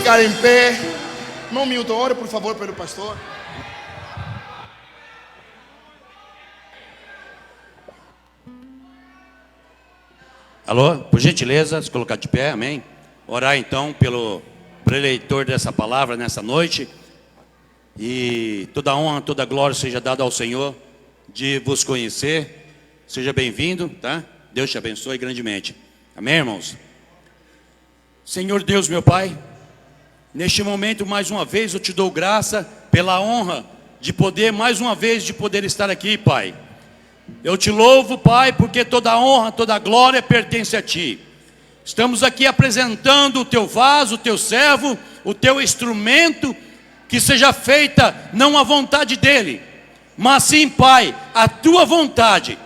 ficar em pé. Irmão Milton, ore por favor pelo pastor. Alô, por gentileza, se colocar de pé, amém? Orar então pelo preleitor dessa palavra nessa noite. E toda honra, toda glória seja dada ao Senhor de vos conhecer. Seja bem-vindo, tá? Deus te abençoe grandemente. Amém, irmãos? Senhor Deus, meu Pai, neste momento mais uma vez eu te dou graça pela honra de poder mais uma vez de poder estar aqui, Pai. Eu te louvo, Pai, porque toda a honra, toda a glória pertence a Ti. Estamos aqui apresentando o Teu vaso, o Teu servo, o Teu instrumento, que seja feita não a vontade dEle, mas sim, Pai, a Tua vontade.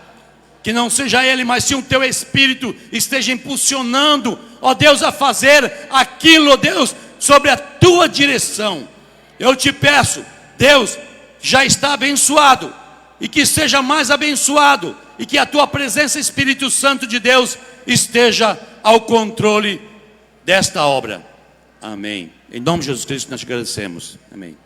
Que não seja Ele, mas sim o Teu Espírito esteja impulsionando, ó Deus, a fazer aquilo, ó Deus, sobre a Tua direção. Eu te peço, Deus, já está abençoado, e que seja mais abençoado, e que a Tua presença, Espírito Santo de Deus, esteja ao controle desta obra. Amém. Em nome de Jesus Cristo nós te agradecemos. Amém.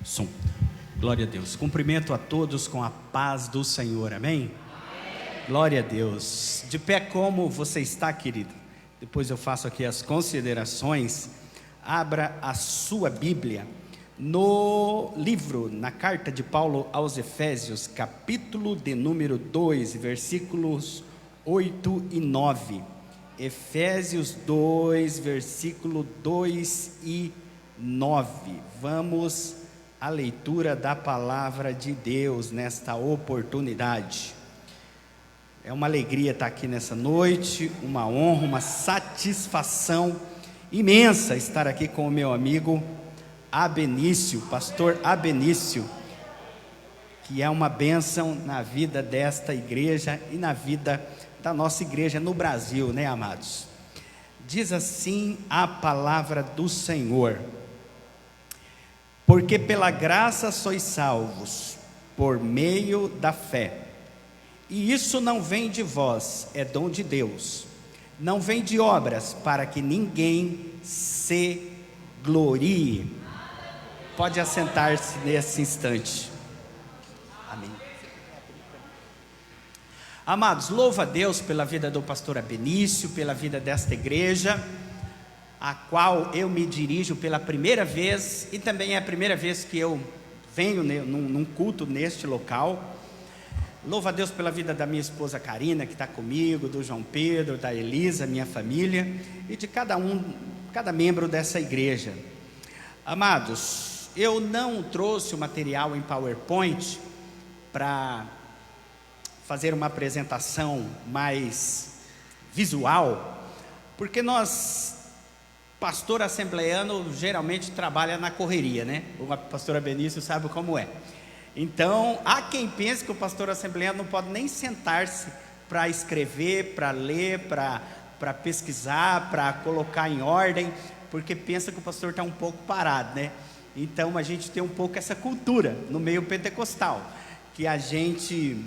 Som. Glória a Deus. Cumprimento a todos com a paz do Senhor. Amém? Glória a Deus. De pé, como você está, querido? Depois eu faço aqui as considerações. Abra a sua Bíblia no livro, na carta de Paulo aos Efésios, capítulo de número 2, versículos 8 e 9. Efésios 2, versículo 2 e 9. Vamos à leitura da palavra de Deus nesta oportunidade. É uma alegria estar aqui nessa noite, uma honra, uma satisfação imensa estar aqui com o meu amigo Abenício, pastor Abenício, que é uma bênção na vida desta igreja e na vida da nossa igreja no Brasil, né, amados? Diz assim a palavra do Senhor: porque pela graça sois salvos, por meio da fé. E isso não vem de vós, é dom de Deus. Não vem de obras, para que ninguém se glorie. Pode assentar-se nesse instante. Amém. Amados, louvo a Deus pela vida do pastor Abenício, pela vida desta igreja, a qual eu me dirijo pela primeira vez, e também é a primeira vez que eu venho num culto neste local. Louvo a Deus pela vida da minha esposa Karina, que está comigo, do João Pedro, da Elisa, minha família, e de cada membro dessa igreja. Amados, eu não trouxe o material em PowerPoint para fazer uma apresentação mais visual, porque nós, pastor assembleiano, geralmente trabalha na correria, né? O pastor Abenício sabe como é. Então, há quem pense que o pastor assembleiano não pode nem sentar-se para escrever, para ler, para pesquisar, para colocar em ordem, porque pensa que o pastor está um pouco parado, né? Então, a gente tem um pouco essa cultura no meio pentecostal, que a gente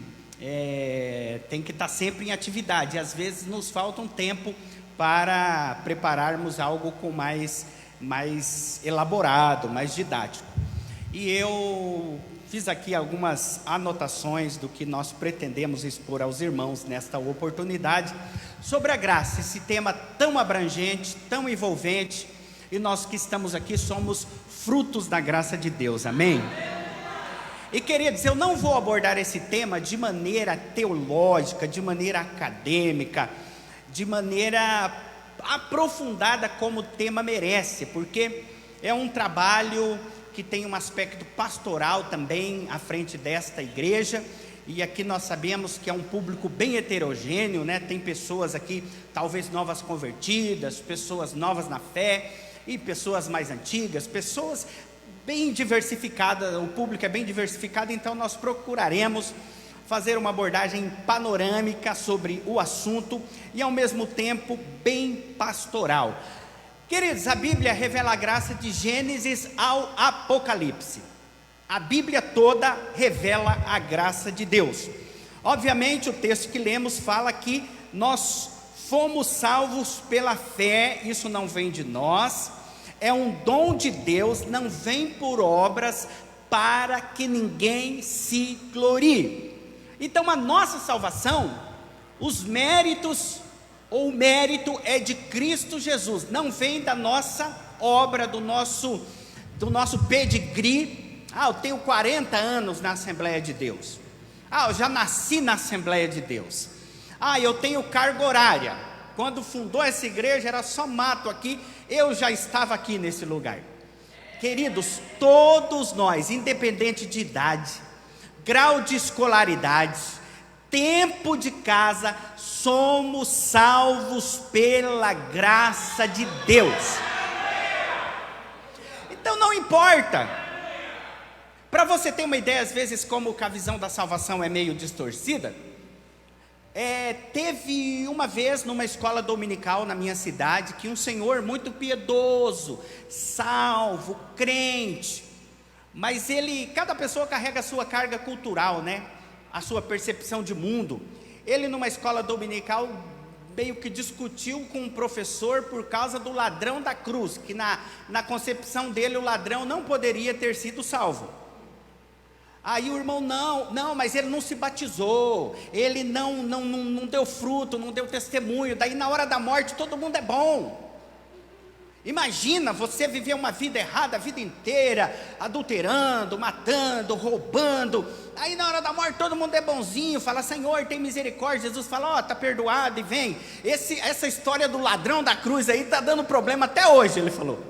tem que estar sempre em atividade, e às vezes nos falta um tempo para prepararmos algo com mais elaborado, mais didático. E eu fiz aqui algumas anotações do que nós pretendemos expor aos irmãos nesta oportunidade, sobre a graça, esse tema tão abrangente, tão envolvente, e nós que estamos aqui somos frutos da graça de Deus, amém? E queria dizer, eu não vou abordar esse tema de maneira teológica, de maneira acadêmica, de maneira aprofundada como o tema merece, porque é um trabalho que tem um aspecto pastoral também à frente desta igreja, e aqui nós sabemos que é um público bem heterogêneo, né? Tem pessoas aqui, talvez novas convertidas, pessoas novas na fé, e pessoas mais antigas, pessoas bem diversificadas, o público é bem diversificado, então nós procuraremos fazer uma abordagem panorâmica sobre o assunto, e ao mesmo tempo bem pastoral. Queridos, a Bíblia revela a graça de Gênesis ao Apocalipse. A Bíblia toda revela a graça de Deus. Obviamente, o texto que lemos fala que nós fomos salvos pela fé, isso não vem de nós, é um dom de Deus, não vem por obras, para que ninguém se glorie. Então, a nossa salvação, os méritos, ou o mérito é de Cristo Jesus, não vem da nossa obra, do nosso pedigree. Eu tenho 40 anos na Assembleia de Deus. Eu já nasci na Assembleia de Deus. Eu tenho carga horária. Quando fundou essa igreja era só mato aqui, eu já estava aqui nesse lugar. Queridos, todos nós, independente de idade, grau de escolaridade, tempo de casa, somos salvos pela graça de Deus. Então não importa. Para você ter uma ideia, às vezes, como a visão da salvação é meio distorcida, teve uma vez numa escola dominical na minha cidade, que um senhor muito piedoso, salvo, crente, mas cada pessoa carrega a sua carga cultural, né? A sua percepção de mundo. Ele numa escola dominical meio que discutiu com um professor por causa do ladrão da cruz, que na concepção dele o ladrão não poderia ter sido salvo. Aí o irmão, não, mas ele não se batizou, ele não deu fruto, não deu testemunho, daí na hora da morte todo mundo é bom. Imagina você viver uma vida errada a vida inteira, adulterando, matando, roubando, aí na hora da morte todo mundo é bonzinho, fala, Senhor, tem misericórdia. Jesus fala, está perdoado e vem. Essa história do ladrão da cruz aí está dando problema até hoje, ele falou.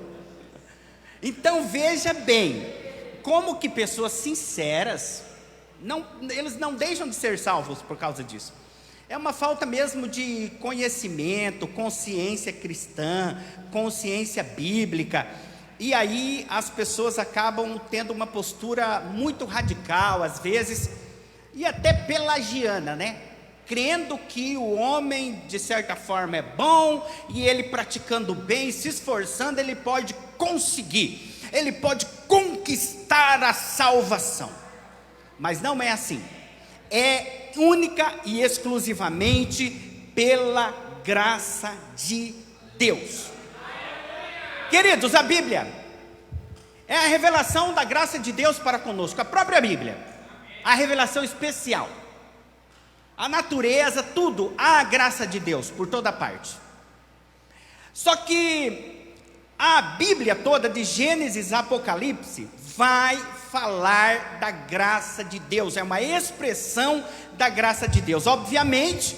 Então veja bem, como que pessoas sinceras, eles não deixam de ser salvos por causa disso. É uma falta mesmo de conhecimento, consciência cristã, consciência bíblica, e aí as pessoas acabam tendo uma postura muito radical, às vezes, e até pelagiana, né? Crendo que o homem, de certa forma, é bom, e ele praticando bem, se esforçando, ele pode conseguir, ele pode conquistar a salvação. Mas não é assim. É única e exclusivamente pela graça de Deus. Queridos, a Bíblia é a revelação da graça de Deus para conosco. A própria Bíblia, a revelação especial. A natureza, tudo, a graça de Deus por toda parte. Só que a Bíblia toda, de Gênesis a Apocalipse, vai falar da graça de Deus, é uma expressão da graça de Deus. Obviamente,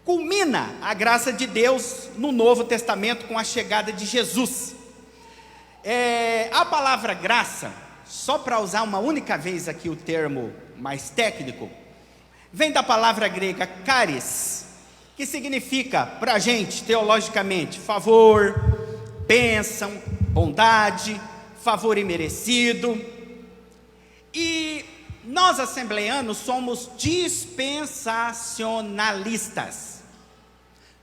culmina a graça de Deus no Novo Testamento com a chegada de Jesus. A palavra graça, só para usar uma única vez aqui o termo mais técnico, vem da palavra grega charis, que significa, para a gente, teologicamente, favor, bênção, bondade, favor imerecido. E nós assembleanos somos dispensacionalistas.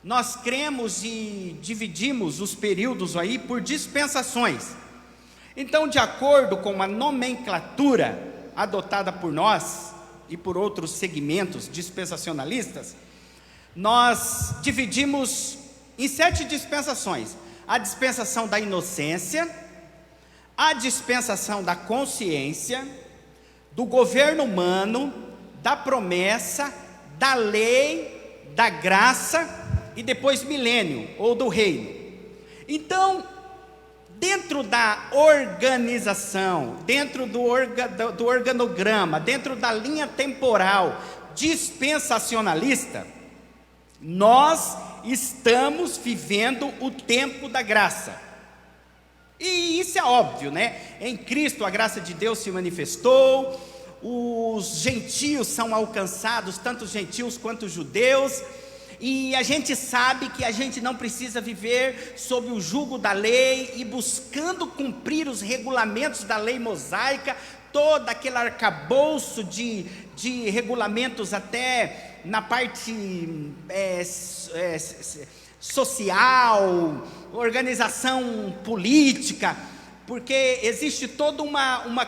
Nós cremos e dividimos os períodos aí por dispensações. Então, de acordo com a nomenclatura adotada por nós e por outros segmentos dispensacionalistas, nós dividimos em 7 dispensações: a dispensação da inocência, a dispensação da consciência, do governo humano, da promessa, da lei, da graça e depois milênio ou do reino. Então, dentro da organização, dentro do organograma, dentro da linha temporal dispensacionalista, nós estamos vivendo o tempo da graça. E isso é óbvio, né? Em Cristo a graça de Deus se manifestou, os gentios são alcançados, tanto os gentios quanto os judeus, e a gente sabe que a gente não precisa viver sob o jugo da lei e buscando cumprir os regulamentos da lei mosaica, todo aquele arcabouço de regulamentos até na parte social, organização política, porque existe toda uma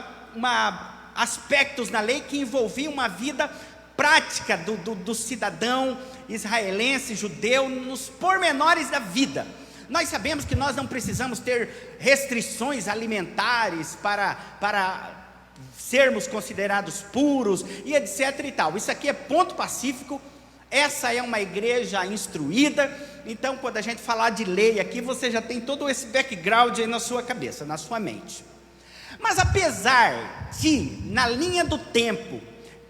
aspectos na lei que envolviam uma vida prática do cidadão israelense, judeu, nos pormenores da vida. Nós sabemos que nós não precisamos ter restrições alimentares para sermos considerados puros e etc e tal. Isso aqui é ponto pacífico. Essa é uma igreja instruída. Então, quando a gente falar de lei aqui, você já tem todo esse background aí na sua cabeça, na sua mente. Mas apesar de, na linha do tempo,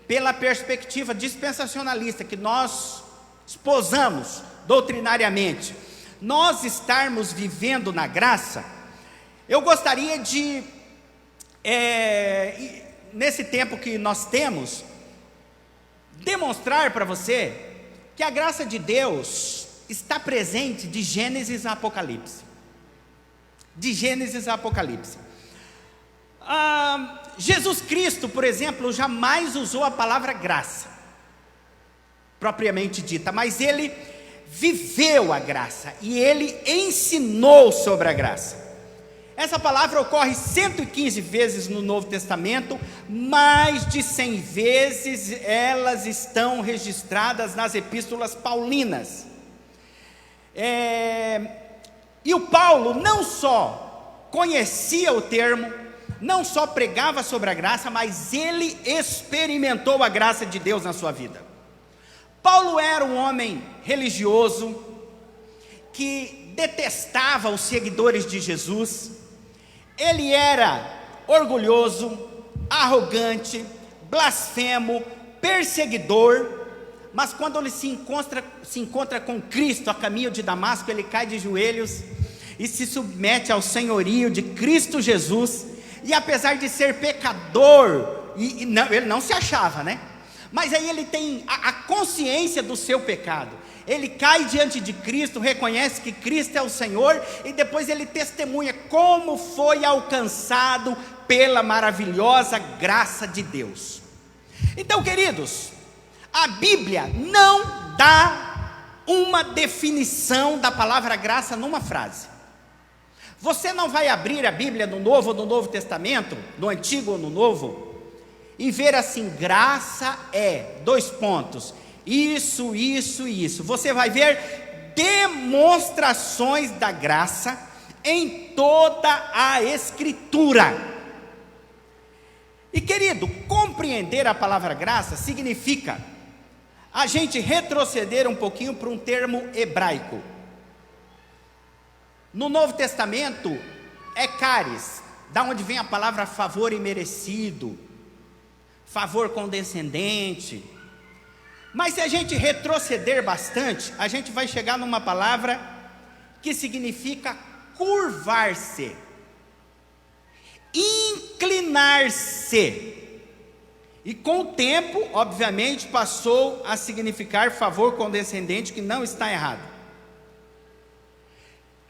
pela perspectiva dispensacionalista que nós esposamos doutrinariamente, nós estarmos vivendo na graça, eu gostaria de, nesse tempo que nós temos, demonstrar para você que a graça de Deus está presente de Gênesis a Apocalipse. De Gênesis a Apocalipse. Jesus Cristo, por exemplo, jamais usou a palavra graça, propriamente dita, mas ele viveu a graça e ele ensinou sobre a graça. Essa palavra ocorre 115 vezes no Novo Testamento, mais de 100 vezes elas estão registradas nas epístolas paulinas. E o Paulo não só conhecia o termo, não só pregava sobre a graça, mas ele experimentou a graça de Deus na sua vida. Paulo era um homem religioso, que detestava os seguidores de Jesus. Ele era orgulhoso, arrogante, blasfemo, perseguidor, mas quando ele se encontra com Cristo a caminho de Damasco, ele cai de joelhos e se submete ao senhorio de Cristo Jesus, e apesar de ser pecador, ele não se achava, né? Mas aí ele tem a consciência do seu pecado. Ele cai diante de Cristo, reconhece que Cristo é o Senhor, e depois ele testemunha como foi alcançado pela maravilhosa graça de Deus. Então, queridos, a Bíblia não dá uma definição da palavra graça numa frase. Você não vai abrir a Bíblia no Novo ou no Novo Testamento, no Antigo ou no Novo, e ver assim: graça é, isso, isso e isso. Você vai ver demonstrações da graça em toda a Escritura. E querido, compreender a palavra graça significa a gente retroceder um pouquinho para um termo hebraico. No Novo Testamento é caris, da onde vem a palavra favor imerecido, favor condescendente. Mas se a gente retroceder bastante, a gente vai chegar numa palavra que significa curvar-se, inclinar-se. E com o tempo, obviamente, passou a significar favor condescendente, que não está errado.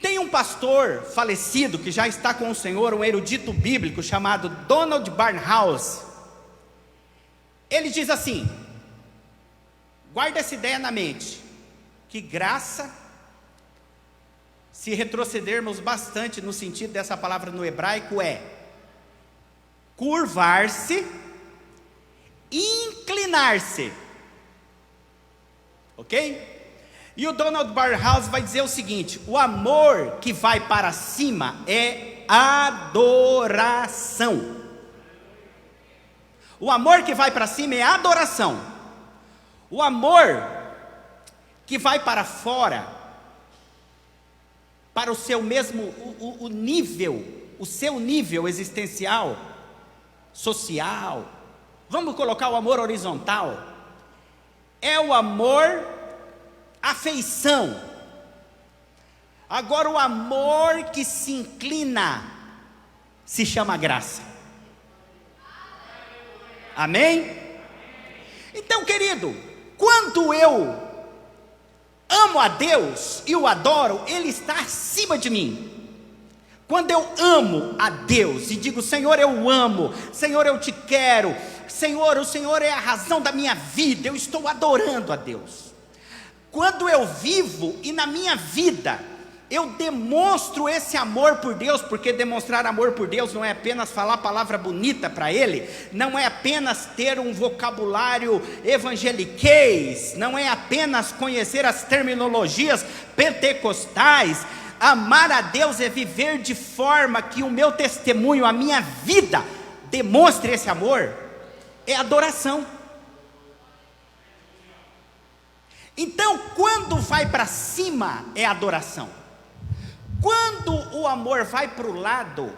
Tem um pastor falecido que já está com o Senhor, um erudito bíblico chamado Donald Barnhouse. Ele diz assim: guarda essa ideia na mente, que graça, se retrocedermos bastante no sentido dessa palavra no hebraico, é curvar-se, inclinar-se, ok? E o Donald Barnhouse vai dizer o seguinte: o amor que vai para cima é adoração. O amor que vai para cima é adoração. O amor que vai para fora, para o seu mesmo o seu nível existencial, social, vamos colocar o amor horizontal, é o amor afeição. Agora, o amor que se inclina se chama graça. Amém? Então, querido, quando eu amo a Deus e o adoro, Ele está acima de mim. Quando eu amo a Deus e digo: Senhor, eu amo, Senhor, eu te quero, Senhor, o Senhor é a razão da minha vida, eu estou adorando a Deus. Quando eu vivo e na minha vida eu demonstro esse amor por Deus, porque demonstrar amor por Deus não é apenas falar palavra bonita para Ele, não é apenas ter um vocabulário evangeliquez, não é apenas conhecer as terminologias pentecostais. Amar a Deus é viver de forma que o meu testemunho, a minha vida, demonstre esse amor, é adoração. Então, quando vai para cima, é adoração. Quando o amor vai para o lado,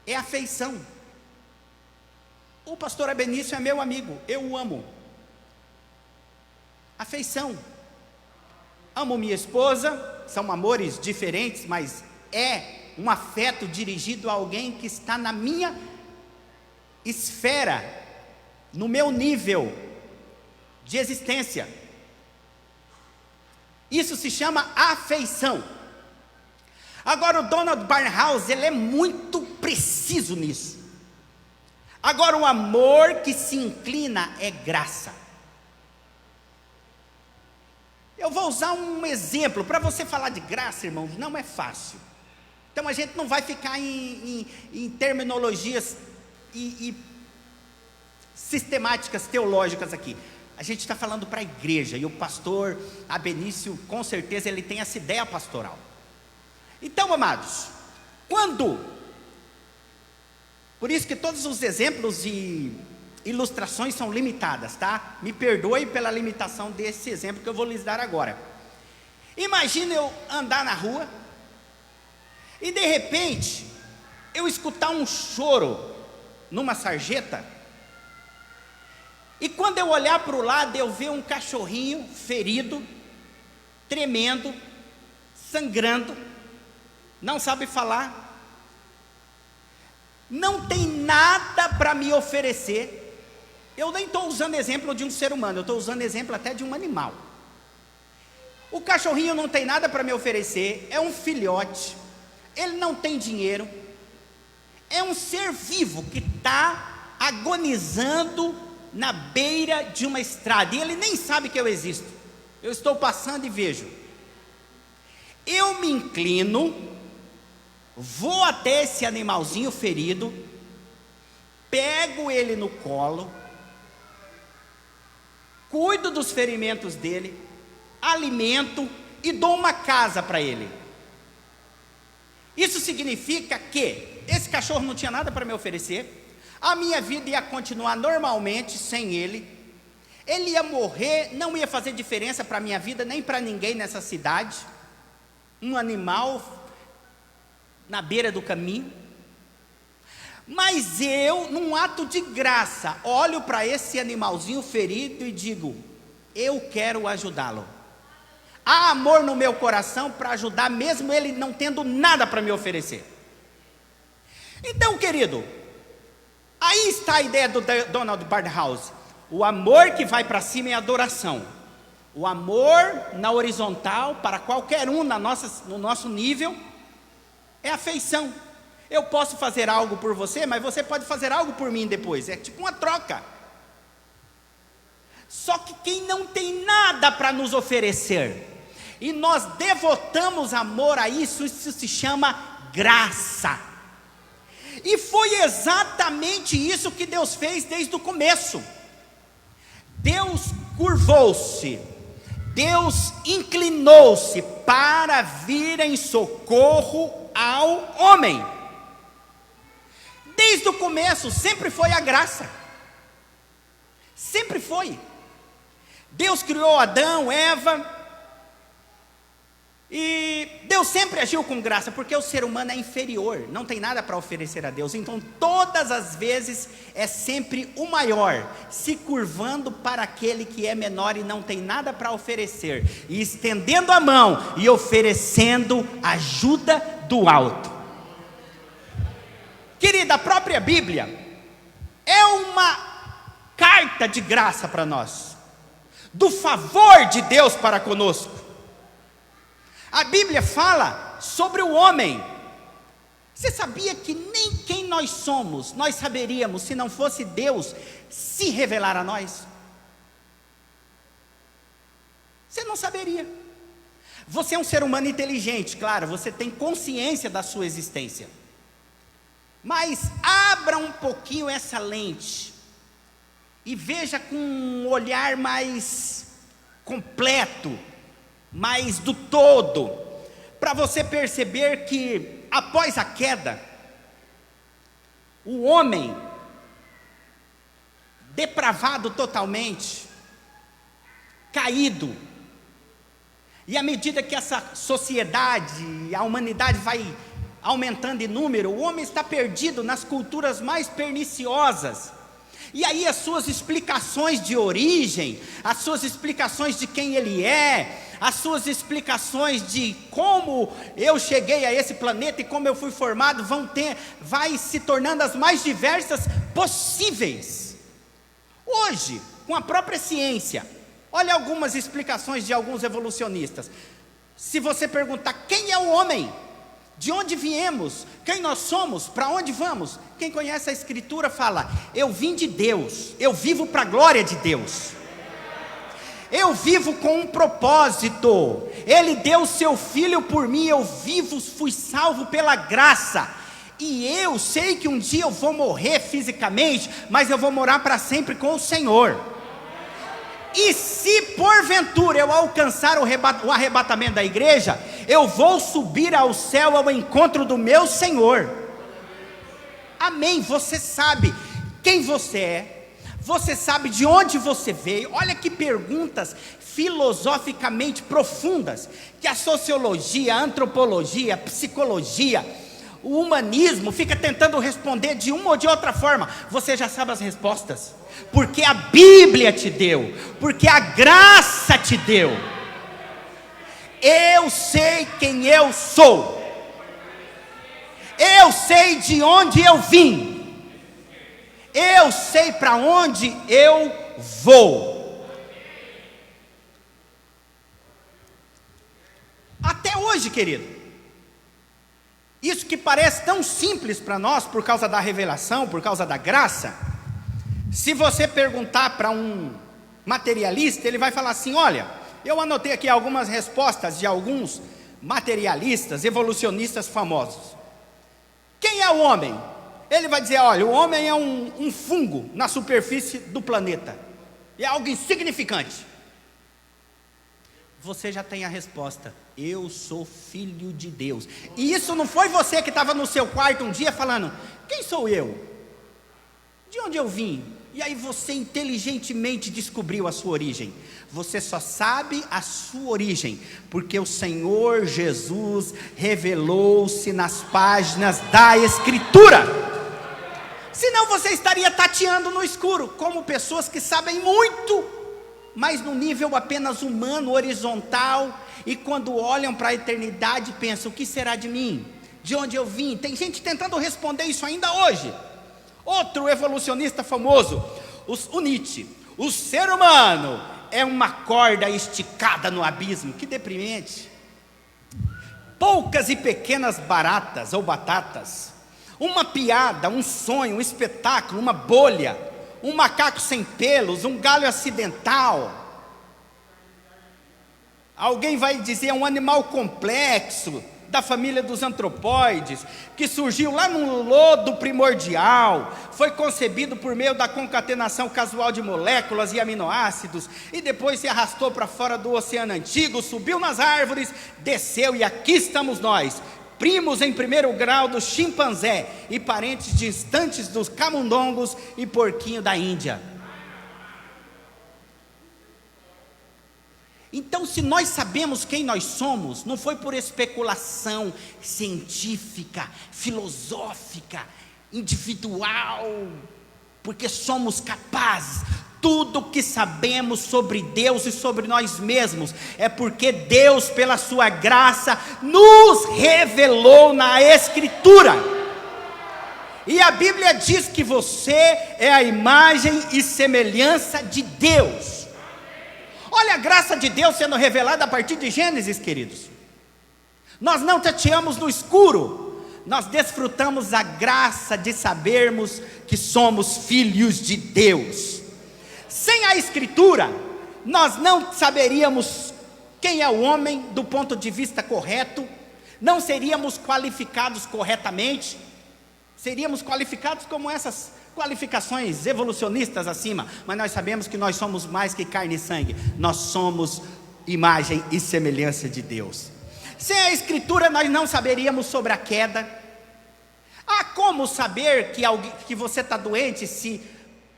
é afeição. O pastor Abenício é meu amigo, eu o amo. Afeição. Amo minha esposa, são amores diferentes, mas é um afeto dirigido a alguém que está na minha esfera, no meu nível de existência. Isso se chama afeição. Agora o Donald Barnhouse, ele é muito preciso nisso. Agora o amor que se inclina é graça. Eu vou usar um exemplo, para você falar de graça, irmãos, não é fácil. Então a gente não vai ficar em terminologias e sistemáticas teológicas aqui. A gente está falando para a igreja, e o pastor Abenício, com certeza, ele tem essa ideia pastoral. Então, amados, por isso que todos os exemplos e ilustrações são limitadas, tá? Me perdoe pela limitação desse exemplo que eu vou lhes dar agora. Imagina eu andar na rua, e de repente, eu escutar um choro numa sarjeta, e quando eu olhar para o lado, eu ver um cachorrinho ferido, tremendo, sangrando, não sabe falar, não tem nada para me oferecer. Eu nem estou usando exemplo de um ser humano, eu estou usando exemplo até de um animal. O cachorrinho não tem nada para me oferecer, é um filhote, ele não tem dinheiro, é um ser vivo que está agonizando na beira de uma estrada, e ele nem sabe que eu existo. Eu estou passando e vejo. Eu me inclino, vou até esse animalzinho ferido, pego ele no colo, cuido dos ferimentos dele, alimento e dou uma casa para ele. Isso significa que esse cachorro não tinha nada para me oferecer, a minha vida ia continuar normalmente sem ele, ele ia morrer, não ia fazer diferença para a minha vida, nem para ninguém nessa cidade. Um animal na beira do caminho. Mas eu, num ato de graça, olho para esse animalzinho ferido e digo: eu quero ajudá-lo. Há amor no meu coração para ajudar, mesmo ele não tendo nada para me oferecer. Então, querido, aí está a ideia do Donald Barnhouse. O amor que vai para cima é adoração. O amor na horizontal, para qualquer um no nosso nível, é afeição. Eu posso fazer algo por você, mas você pode fazer algo por mim depois. É tipo uma troca. Só que quem não tem nada para nos oferecer, e nós devotamos amor a isso, isso se chama graça. E foi exatamente isso que Deus fez desde o começo. Deus curvou-se, Deus inclinou-se para vir em socorro ao homem. Desde o começo sempre foi a graça. Sempre foi. Deus criou Adão, Eva, e Deus sempre agiu com graça, porque o ser humano é inferior, não tem nada para oferecer a Deus. Então todas as vezes é sempre o maior, se curvando para aquele que é menor e não tem nada para oferecer, e estendendo a mão e oferecendo ajuda do alto. Querida, a própria Bíblia é uma carta de graça para nós, do favor de Deus para conosco. A Bíblia fala sobre o homem. Você sabia que nem quem nós somos, nós saberíamos se não fosse Deus se revelar a nós? Você não saberia. Você é um ser humano inteligente, claro, você tem consciência da sua existência. Mas abra um pouquinho essa lente e veja com um olhar mais completo, mais do todo, para você perceber que após a queda, o homem depravado totalmente, caído, e à medida que essa sociedade, a humanidade vai aumentando em número, o homem está perdido nas culturas mais perniciosas. E aí as suas explicações de origem, as suas explicações de quem ele é, as suas explicações de como eu cheguei a esse planeta e como eu fui formado, vai se tornando as mais diversas possíveis. Hoje, com a própria ciência, olha algumas explicações de alguns evolucionistas. Se você perguntar quem é o homem, de onde viemos, quem nós somos, para onde vamos, quem conhece a Escritura fala: eu vim de Deus, eu vivo para a glória de Deus, eu vivo com um propósito, Ele deu o seu Filho por mim, eu vivo, fui salvo pela graça, e eu sei que um dia eu vou morrer fisicamente, mas eu vou morar para sempre com o Senhor. E se porventura eu alcançar o arrebatamento da igreja, eu vou subir ao céu ao encontro do meu Senhor. Amém. Você sabe quem você é, você sabe de onde você veio. Olha que perguntas filosoficamente profundas que a sociologia, a antropologia, a psicologia, o humanismo fica tentando responder de uma ou de outra forma. Você já sabe as respostas, porque a Bíblia te deu, porque a graça te deu. Eu sei quem eu sou, eu sei de onde eu vim, eu sei para onde eu vou. Até hoje, querido, isso que parece tão simples para nós, por causa da revelação, por causa da graça, se você perguntar para um materialista, ele vai falar assim: olha, eu anotei aqui algumas respostas de alguns materialistas, evolucionistas famosos. Quem é o homem? Ele vai dizer: olha, o homem é um fungo na superfície do planeta, é algo insignificante. Você já tem a resposta: eu sou filho de Deus. E isso não foi você que estava no seu quarto um dia falando: quem sou eu? De onde eu vim? E aí você inteligentemente descobriu a sua origem. Você só sabe a sua origem porque o Senhor Jesus revelou-se nas páginas da Escritura. Senão você estaria tateando no escuro, como pessoas que sabem muito, mas no nível apenas humano, horizontal, e quando olham para a eternidade pensam: o que será de mim? De onde eu vim? Tem gente tentando responder isso ainda hoje. Outro evolucionista famoso, o Nietzsche: o ser humano é uma corda esticada no abismo. Que deprimente. Poucas e pequenas baratas ou batatas, uma piada, um sonho, um espetáculo, uma bolha, um macaco sem pelos, um galho acidental. Alguém vai dizer: um animal complexo da família dos antropóides, que surgiu lá no lodo primordial, foi concebido por meio da concatenação casual de moléculas e aminoácidos, e depois se arrastou para fora do oceano antigo, subiu nas árvores, desceu, e aqui estamos nós, primos em primeiro grau do chimpanzé, e parentes distantes dos camundongos e porquinho da Índia. Então, se nós sabemos quem nós somos, não foi por especulação científica, filosófica, individual, porque somos capazes. Tudo que sabemos sobre Deus e sobre nós mesmos é porque Deus, pela sua graça, nos revelou na Escritura. E a Bíblia diz que você é a imagem e semelhança de Deus. Olha a graça de Deus sendo revelada a partir de Gênesis, queridos. Nós não tateamos no escuro, nós desfrutamos a graça de sabermos que somos filhos de Deus. Sem a Escritura, nós não saberíamos quem é o homem do ponto de vista correto, não seríamos qualificados corretamente, seríamos qualificados como essas qualificações evolucionistas acima, mas nós sabemos que nós somos mais que carne e sangue, nós somos imagem e semelhança de Deus. Sem a Escritura nós não saberíamos sobre a queda. Há como saber que você está doente se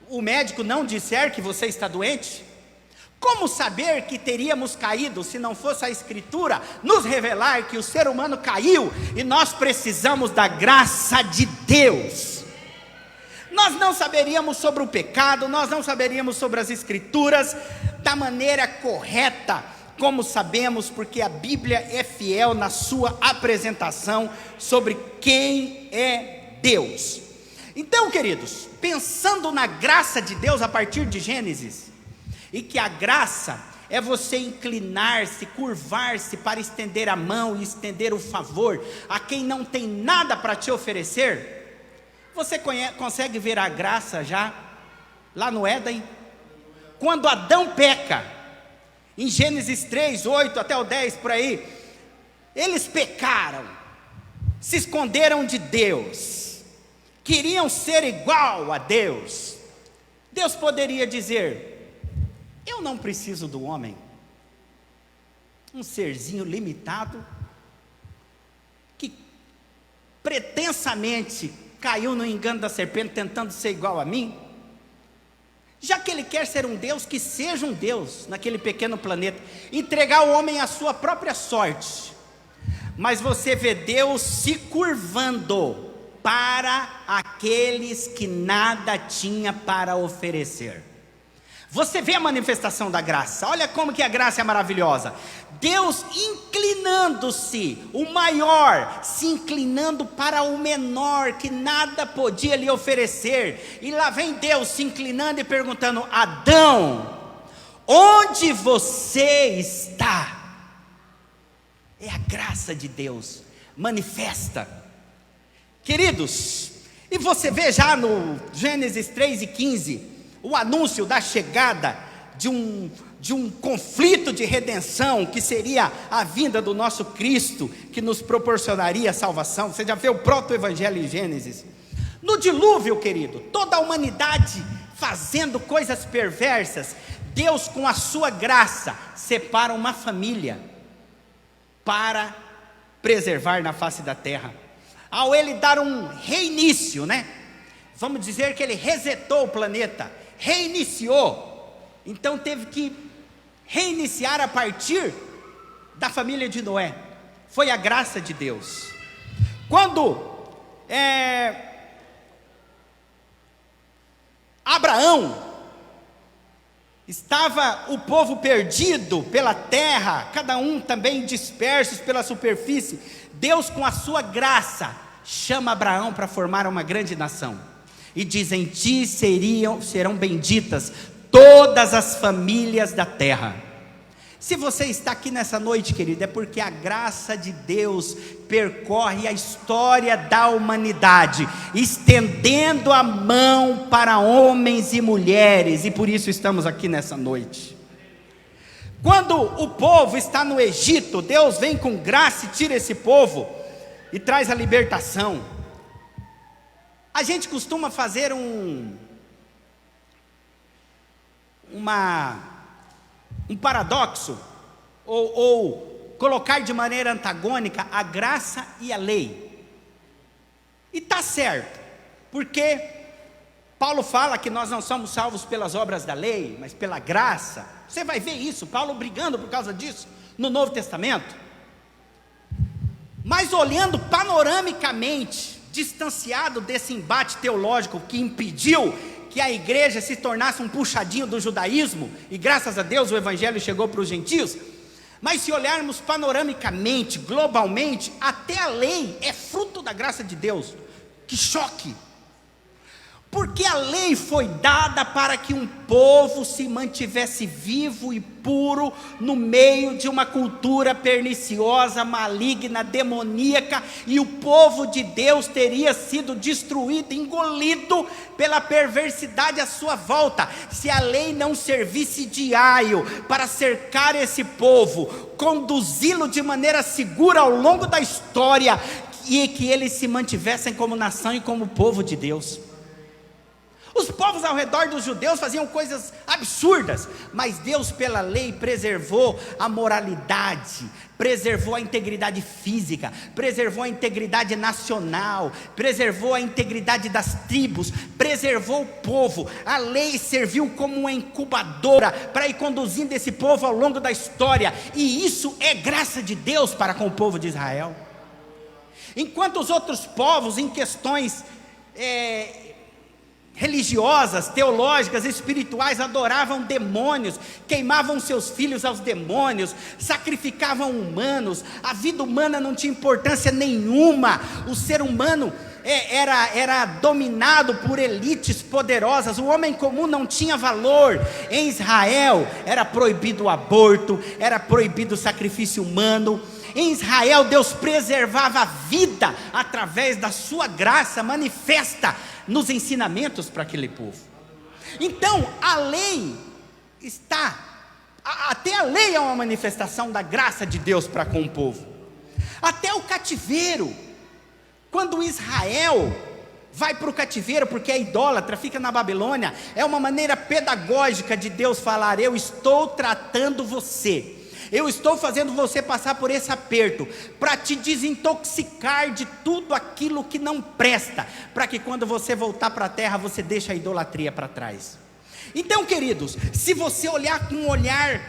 o médico não disser que você está doente? Como saber que teríamos caído se não fosse a Escritura nos revelar que o ser humano caiu e nós precisamos da graça de Deus? Nós não saberíamos sobre o pecado, nós não saberíamos sobre as Escrituras da maneira correta, como sabemos, porque a Bíblia é fiel na sua apresentação sobre quem é Deus. Então, queridos, pensando na graça de Deus a partir de Gênesis, e que a graça é você inclinar-se, curvar-se para estender a mão e estender o favor a quem não tem nada para te oferecer. Você consegue ver a graça já lá no Éden? Quando Adão peca, em Gênesis 3, 8 até o 10 por aí, eles pecaram, se esconderam de Deus, queriam ser igual a Deus. Deus poderia dizer: eu não preciso do homem, um serzinho limitado, que pretensamente caiu no engano da serpente, tentando ser igual a mim. Já que ele quer ser um Deus, que seja um Deus naquele pequeno planeta, entregar ao homem a sua própria sorte. Mas você vê Deus se curvando para aqueles que nada tinha para oferecer. Você vê a manifestação da graça, olha como que a graça é maravilhosa. Deus inclinando-se, o maior se inclinando para o menor, que nada podia lhe oferecer. E lá vem Deus se inclinando e perguntando: Adão, onde você está? É a graça de Deus manifesta. Queridos, e você vê já no Gênesis 3:15, o anúncio da chegada de um conflito de redenção, que seria a vinda do nosso Cristo, que nos proporcionaria a salvação. Você já vê o proto-evangelho em Gênesis. No dilúvio, querido, toda a humanidade fazendo coisas perversas, Deus, com a sua graça, separa uma família para preservar na face da terra. Ao ele dar um reinício, vamos dizer que ele resetou o planeta, reiniciou, então teve que reiniciar a partir da família de Noé. Foi a graça de Deus. Quando Abraão estava o povo perdido pela terra, cada um também dispersos pela superfície, Deus, com a sua graça, chama Abraão para formar uma grande nação, e diz: em ti serão benditas todas as famílias da terra. Se você está aqui nessa noite, querido, é porque a graça de Deus percorre a história da humanidade, estendendo a mão para homens e mulheres, e por isso estamos aqui nessa noite. Quando o povo está no Egito, Deus vem com graça e tira esse povo e traz a libertação. A gente costuma fazer um paradoxo, ou colocar de maneira antagônica a graça e a lei. E está certo, porque Paulo fala que nós não somos salvos pelas obras da lei, mas pela graça. Você vai ver isso, Paulo brigando por causa disso no Novo Testamento. Mas olhando panoramicamente, distanciado desse embate teológico que impediu que a igreja se tornasse um puxadinho do judaísmo, e graças a Deus o evangelho chegou para os gentios. Mas se olharmos panoramicamente, globalmente, até a lei é fruto da graça de Deus. Que choque! Porque a lei foi dada para que um povo se mantivesse vivo e puro no meio de uma cultura perniciosa, maligna, demoníaca, e o povo de Deus teria sido destruído, engolido pela perversidade à sua volta, se a lei não servisse de aio para cercar esse povo, conduzi-lo de maneira segura ao longo da história, e que eles se mantivessem como nação e como povo de Deus. Os povos ao redor dos judeus faziam coisas absurdas, mas Deus pela lei preservou a moralidade, preservou a integridade física, preservou a integridade nacional, preservou a integridade das tribos, preservou o povo. A lei serviu como uma incubadora para ir conduzindo esse povo ao longo da história, e isso é graça de Deus para com o povo de Israel. Enquanto os outros povos, em questões religiosas, teológicas, espirituais, adoravam demônios, queimavam seus filhos aos demônios, sacrificavam humanos, a vida humana não tinha importância nenhuma, o ser humano era dominado por elites poderosas, o homem comum não tinha valor. Em Israel era proibido o aborto, era proibido o sacrifício humano. Em Israel Deus preservava a vida através da sua graça manifesta nos ensinamentos para aquele povo. Então a lei até a lei é uma manifestação da graça de Deus para com o povo. Até o cativeiro, quando Israel vai para o cativeiro porque é idólatra, fica na Babilônia, é uma maneira pedagógica de Deus falar: eu estou tratando você, eu estou fazendo você passar por esse aperto, para te desintoxicar de tudo aquilo que não presta, para que quando você voltar para a terra, você deixe a idolatria para trás. Então, queridos, se você olhar com um olhar,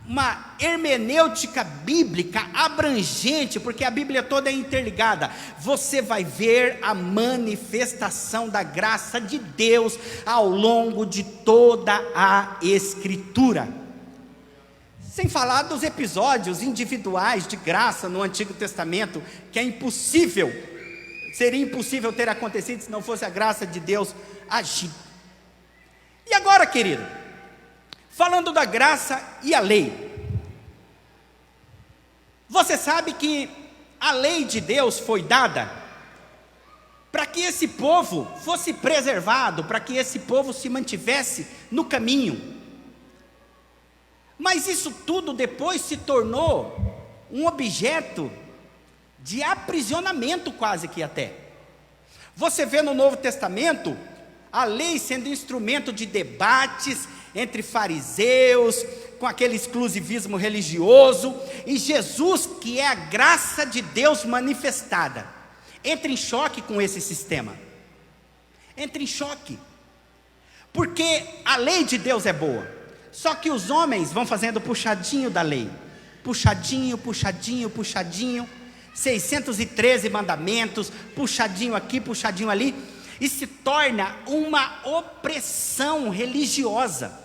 uma hermenêutica bíblica abrangente, porque a Bíblia toda é interligada, você vai ver a manifestação da graça de Deus ao longo de toda a Escritura. Sem falar dos episódios individuais de graça no Antigo Testamento, que seria impossível ter acontecido se não fosse a graça de Deus agir. E agora, querido, falando da graça e a lei, você sabe que a lei de Deus foi dada para que esse povo fosse preservado, para que esse povo se mantivesse no caminho. Mas isso tudo depois se tornou um objeto de aprisionamento, quase que até. Você vê no Novo Testamento a lei sendo instrumento de debates entre fariseus, com aquele exclusivismo religioso, e Jesus, que é a graça de Deus manifestada, entra em choque com esse sistema. Entra em choque, porque a lei de Deus é boa. Só que os homens vão fazendo puxadinho da lei, puxadinho, 613 mandamentos, puxadinho aqui, puxadinho ali, e se torna uma opressão religiosa,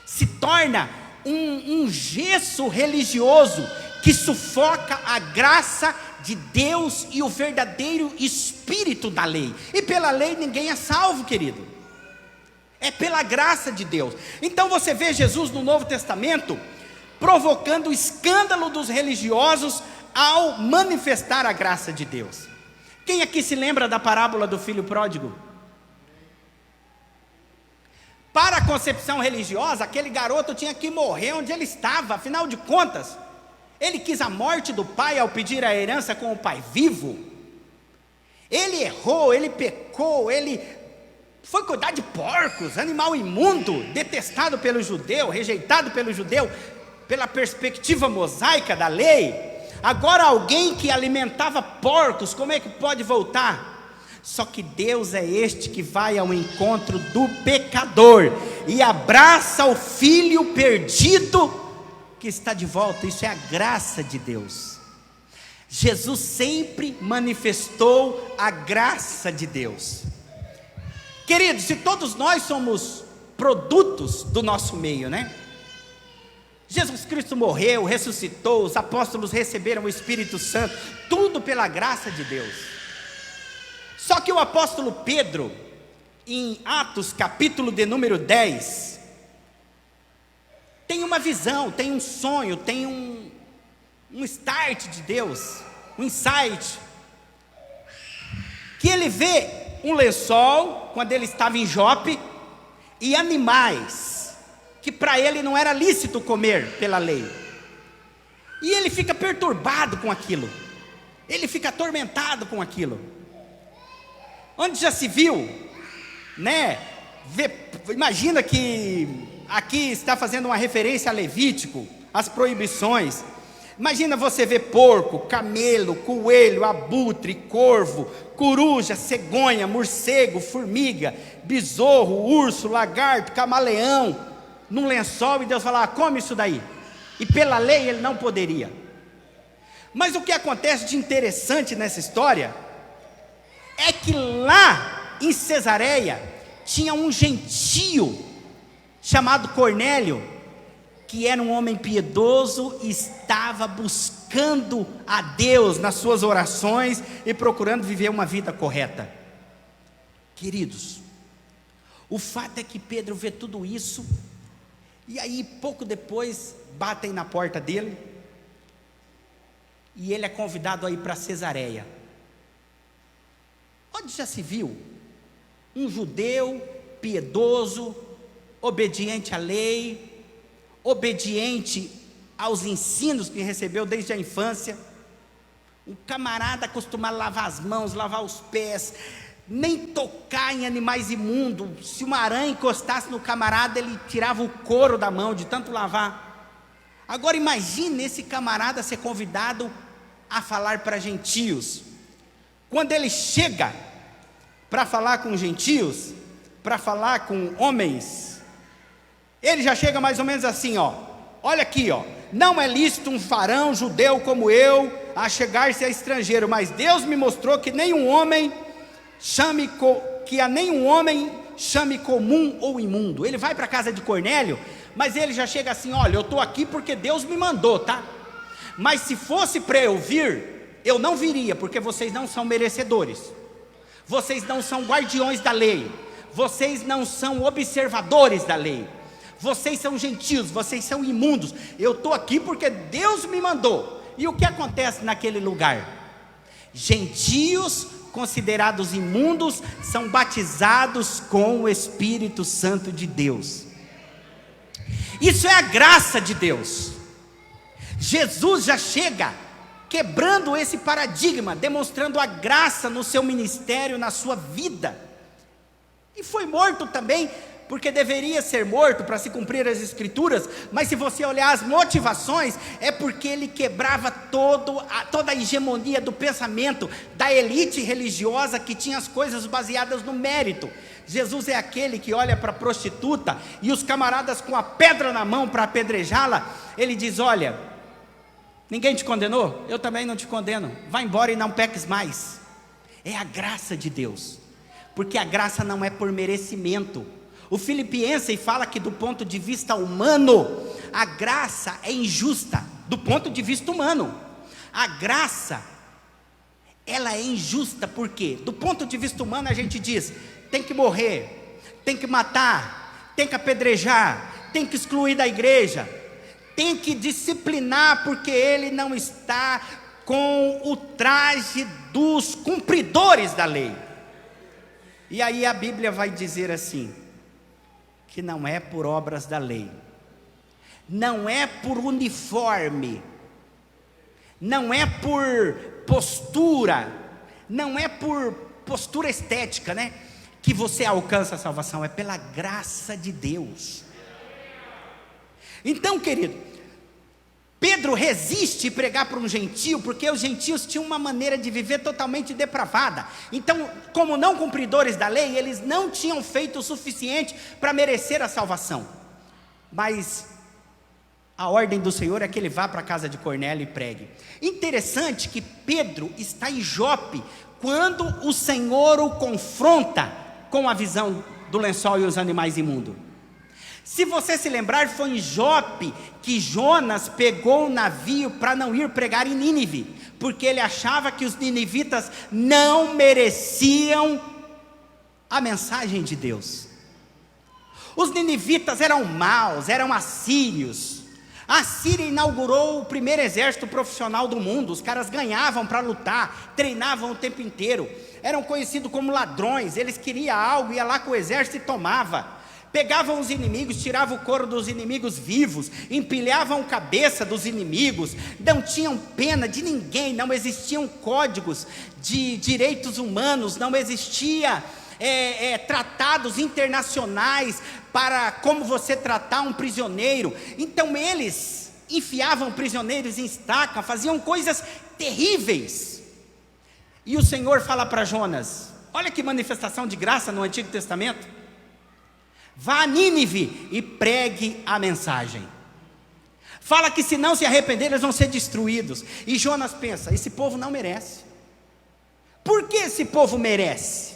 se torna um gesso religioso que sufoca a graça de Deus e o verdadeiro espírito da lei. E pela lei ninguém é salvo, querido. É pela graça de Deus. Então você vê Jesus no Novo Testamento provocando o escândalo dos religiosos ao manifestar a graça de Deus. Quem aqui se lembra da parábola do filho pródigo? Para a concepção religiosa, aquele garoto tinha que morrer onde ele estava. Afinal de contas, ele quis a morte do pai ao pedir a herança com o pai vivo. Ele errou, ele pecou, ele foi cuidar de porcos, animal imundo, detestado pelo judeu, rejeitado pelo judeu, pela perspectiva mosaica da lei. Agora alguém que alimentava porcos, como é que pode voltar? Só que Deus é este que vai ao encontro do pecador e abraça o filho perdido que está de volta. Isso é a graça de Deus. Jesus sempre manifestou a graça de Deus. Queridos, se todos nós somos produtos do nosso meio, né? Jesus Cristo morreu, ressuscitou, os apóstolos receberam o Espírito Santo, tudo pela graça de Deus. Só que o apóstolo Pedro, em Atos capítulo de número 10, tem uma visão, tem um sonho, tem um start de Deus, um insight, que ele vê um lençol, quando ele estava em Jope, e animais, que para ele não era lícito comer pela lei, e ele fica perturbado com aquilo, ele fica atormentado com aquilo. Onde já se viu, né? Imagina que aqui está fazendo uma referência a Levítico, as proibições. Imagina você ver porco, camelo, coelho, abutre, corvo, coruja, cegonha, morcego, formiga, besouro, urso, lagarto, camaleão, num lençol, e Deus fala: come isso daí. E pela lei ele não poderia. Mas o que acontece de interessante nessa história é que lá em Cesareia tinha um gentio chamado Cornélio, que era um homem piedoso e estava buscando a Deus nas suas orações e procurando viver uma vida correta. Queridos, o fato é que Pedro vê tudo isso, e aí pouco depois batem na porta dele, e ele é convidado a ir para Cesareia. Onde já se viu um judeu piedoso, obediente à lei, obediente aos ensinos que recebeu desde a infância, um camarada acostumado a lavar as mãos, lavar os pés, nem tocar em animais imundos. Se uma aranha encostasse no camarada, ele tirava o couro da mão de tanto lavar. Agora imagine esse camarada ser convidado a falar para gentios. Quando ele chega para falar com gentios, para falar com homens, ele já chega mais ou menos assim, ó: olha aqui, ó, não é lícito um varão judeu como eu a chegar-se a estrangeiro, mas Deus me mostrou que a nenhum homem chame comum ou imundo. Ele vai para a casa de Cornélio, mas ele já chega assim: olha, eu estou aqui porque Deus me mandou, tá? Mas se fosse para eu vir, eu não viria, porque vocês não são merecedores, vocês não são guardiões da lei, vocês não são observadores da lei, vocês são gentios, vocês são imundos. Eu estou aqui porque Deus me mandou. E o que acontece naquele lugar? Gentios considerados imundos são batizados com o Espírito Santo de Deus. Isso é a graça de Deus. Jesus já chega quebrando esse paradigma, demonstrando a graça no seu ministério, na sua vida. E foi morto também, porque deveria ser morto para se cumprir as escrituras, mas se você olhar as motivações, é porque ele quebrava toda a hegemonia do pensamento da elite religiosa, que tinha as coisas baseadas no mérito. Jesus é aquele que olha para a prostituta, e os camaradas com a pedra na mão para apedrejá-la, ele diz: olha, ninguém te condenou? Eu também não te condeno, vai embora e não peques mais. É a graça de Deus, porque a graça não é por merecimento. O Filipenses fala que do ponto de vista humano, a graça é injusta. Do ponto de vista humano, a graça, ela é injusta. Por quê? Do ponto de vista humano a gente diz: tem que morrer, tem que matar, tem que apedrejar, tem que excluir da igreja, tem que disciplinar, porque ele não está com o traje dos cumpridores da lei. E aí a Bíblia vai dizer assim, que não é por obras da lei, não é por uniforme, não é por postura, não é por postura estética, né, que você alcança a salvação, é pela graça de Deus. Então, querido, Pedro resiste pregar para um gentio, porque os gentios tinham uma maneira de viver totalmente depravada. Então, como não cumpridores da lei, eles não tinham feito o suficiente para merecer a salvação. Mas a ordem do Senhor é que ele vá para a casa de Cornélio e pregue. Interessante que Pedro está em Jope quando o Senhor o confronta com a visão do lençol e os animais imundos. Se você se lembrar, foi em Jope que Jonas pegou o navio para não ir pregar em Nínive, porque ele achava que os ninivitas não mereciam a mensagem de Deus. Os ninivitas eram maus, eram assírios. A Síria inaugurou o primeiro exército profissional do mundo. Os caras ganhavam para lutar, treinavam o tempo inteiro, eram conhecidos como ladrões. Eles queriam algo, ia lá com o exército e tomava. Pegavam os inimigos, tiravam o couro dos inimigos vivos, empilhavam a cabeça dos inimigos, não tinham pena de ninguém, não existiam códigos de direitos humanos, não existia tratados internacionais para como você tratar um prisioneiro. Então eles enfiavam prisioneiros em estaca, faziam coisas terríveis. E o Senhor fala para Jonas, olha que manifestação de graça no Antigo Testamento: vá a Nínive e pregue a mensagem. Fala que se não se arrepender, eles vão ser destruídos. E Jonas pensa, esse povo não merece. Por que esse povo merece?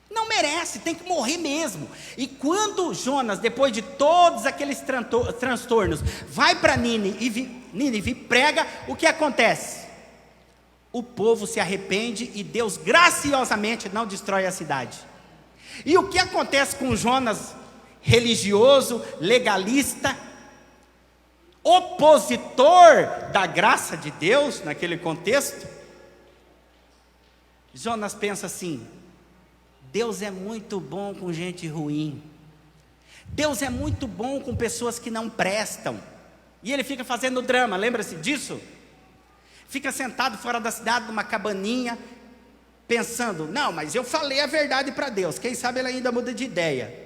Não merece, tem que morrer mesmo. E quando Jonas, depois de todos aqueles transtornos, vai para Nínive e prega, o que acontece? O povo se arrepende e Deus graciosamente não destrói a cidade. E o que acontece com Jonas, religioso, legalista, opositor da graça de Deus, naquele contexto? Jonas pensa assim: Deus é muito bom com gente ruim, Deus é muito bom com pessoas que não prestam. E ele fica fazendo drama, lembra-se disso? Fica sentado fora da cidade, numa cabaninha, pensando, não, mas eu falei a verdade para Deus, quem sabe ele ainda muda de ideia.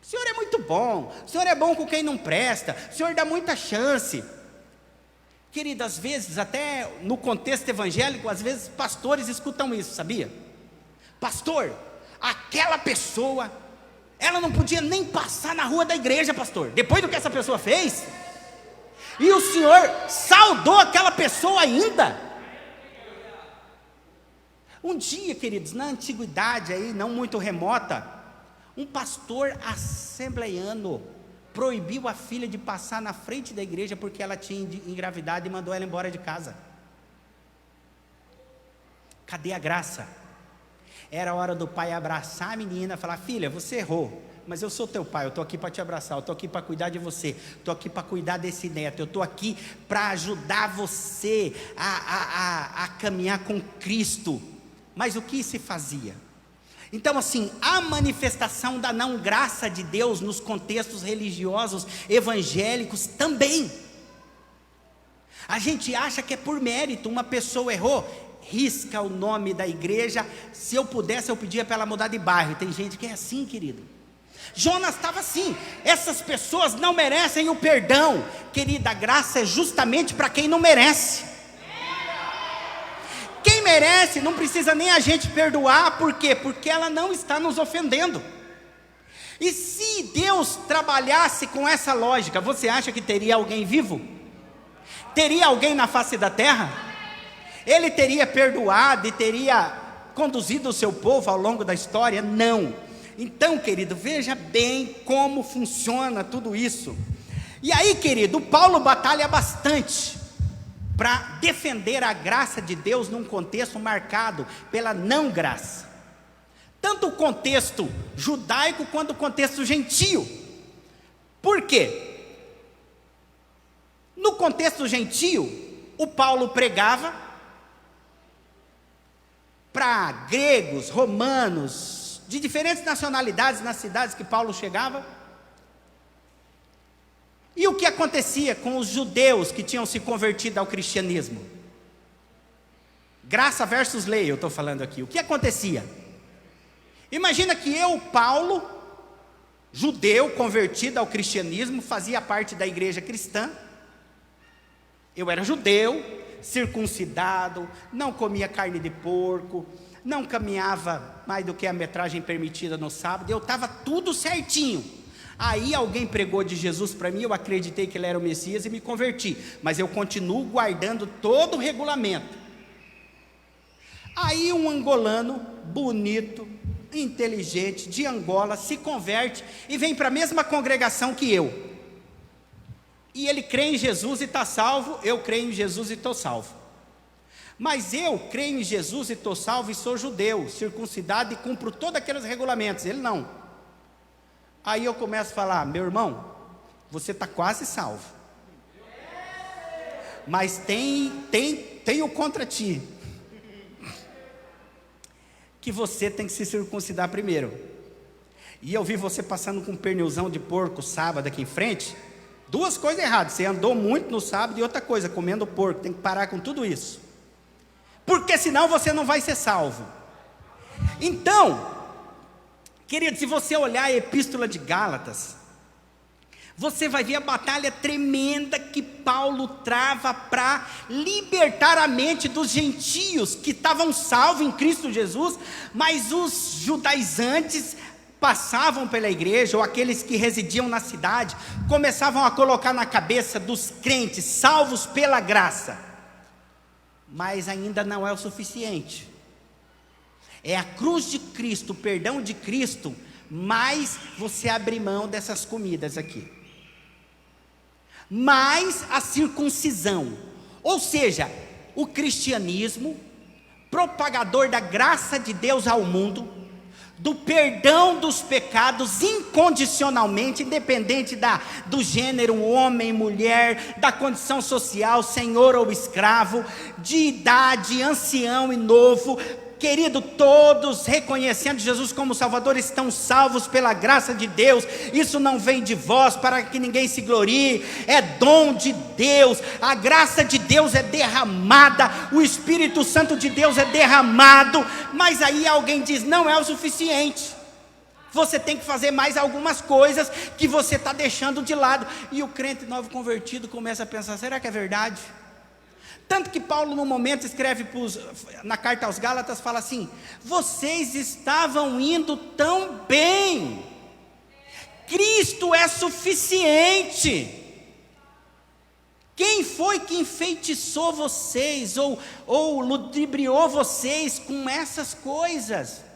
O Senhor é muito bom, o Senhor é bom com quem não presta, o Senhor dá muita chance. Querido, às vezes, até no contexto evangélico, às vezes pastores escutam isso, sabia? Pastor, aquela pessoa, ela não podia nem passar na rua da igreja, pastor, depois do que essa pessoa fez, e o Senhor saudou aquela pessoa ainda. Um dia, queridos, na antiguidade aí, não muito remota, um pastor assembleiano proibiu a filha de passar na frente da igreja porque ela tinha engravidado e mandou ela embora de casa. Cadê a graça? Era a hora do pai abraçar a menina e falar, filha, você errou, mas eu sou teu pai, eu estou aqui para te abraçar, eu estou aqui para cuidar de você, estou aqui para cuidar desse neto, eu estou aqui para ajudar você a caminhar com Cristo. Mas o que se fazia? Então assim, a manifestação da não graça de Deus nos contextos religiosos evangélicos também. A gente acha que é por mérito, uma pessoa errou, risca o nome da igreja, se eu pudesse eu pedia para ela mudar de bairro. Tem gente que é assim, querido. Jonas estava assim, essas pessoas não merecem o perdão. Querida, a graça é justamente para quem não merece. Quem merece não precisa nem a gente perdoar, por quê? Porque ela não está nos ofendendo. E se Deus trabalhasse com essa lógica, você acha que teria alguém vivo? Teria alguém na face da terra? Ele teria perdoado e teria conduzido o seu povo ao longo da história? Não. Então, querido, veja bem como funciona tudo isso. E aí, querido, Paulo batalha bastante para defender a graça de Deus num contexto marcado pela não graça. Tanto o contexto judaico quanto o contexto gentio. Por quê? No contexto gentio, o Paulo pregava para gregos, romanos, de diferentes nacionalidades nas cidades que Paulo chegava. E o que acontecia com os judeus que tinham se convertido ao cristianismo? Graça versus lei, eu estou falando aqui. O que acontecia? Imagina que eu, Paulo, judeu convertido ao cristianismo, fazia parte da igreja cristã. Eu era judeu, circuncidado, não comia carne de porco, não caminhava mais do que a metragem permitida no sábado, eu estava tudo certinho. Aí alguém pregou de Jesus para mim, eu acreditei que ele era o Messias e me converti, mas eu continuo guardando todo o regulamento. Aí um angolano, bonito, inteligente, de Angola, se converte e vem para a mesma congregação que eu. E ele crê em Jesus e está salvo, eu creio em Jesus e estou salvo. Mas eu creio em Jesus e estou salvo e sou judeu, circuncidado e cumpro todos aqueles regulamentos. Ele não. Aí eu começo a falar: meu irmão, você está quase salvo, mas tem o contra ti, que você tem que se circuncidar primeiro. E eu vi você passando com um pernilzão de porco sábado aqui em frente. Duas coisas erradas: você andou muito no sábado, e outra coisa, comendo porco. Tem que parar com tudo isso, porque senão você não vai ser salvo. Então, querido, se você olhar a epístola de Gálatas, você vai ver a batalha tremenda que Paulo trava para libertar a mente dos gentios que estavam salvos em Cristo Jesus, mas os judaizantes passavam pela igreja, ou aqueles que residiam na cidade, começavam a colocar na cabeça dos crentes, salvos pela graça, mas ainda não é o suficiente. É a cruz de Cristo, o perdão de Cristo, mas você abre mão dessas comidas aqui, mais a circuncisão, ou seja, o cristianismo, propagador da graça de Deus ao mundo, do perdão dos pecados incondicionalmente, independente do gênero, homem, mulher, da condição social, senhor ou escravo, de idade, ancião e novo. Querido, todos reconhecendo Jesus como Salvador estão salvos pela graça de Deus. Isso não vem de vós para que ninguém se glorie, é dom de Deus. A graça de Deus é derramada, o Espírito Santo de Deus é derramado. Mas aí alguém diz: não é o suficiente, você tem que fazer mais algumas coisas que você está deixando de lado. E o crente novo convertido começa a pensar: será que é verdade? Tanto que Paulo, no momento, escreve na carta aos Gálatas, fala assim: vocês estavam indo tão bem, Cristo é suficiente. Quem foi que enfeitiçou vocês, ou ludibriou vocês com essas coisas?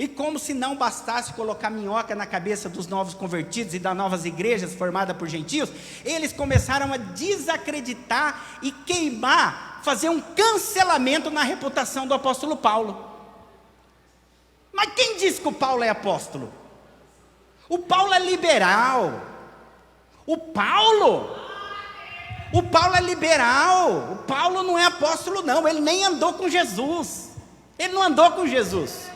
E como se não bastasse colocar minhoca na cabeça dos novos convertidos e das novas igrejas formadas por gentios, eles começaram a desacreditar e queimar, fazer um cancelamento na reputação do apóstolo Paulo. Mas quem disse que o Paulo é apóstolo? O Paulo é liberal. O Paulo é liberal. O Paulo não é apóstolo não, ele nem andou com Jesus. Ele não andou com Jesus.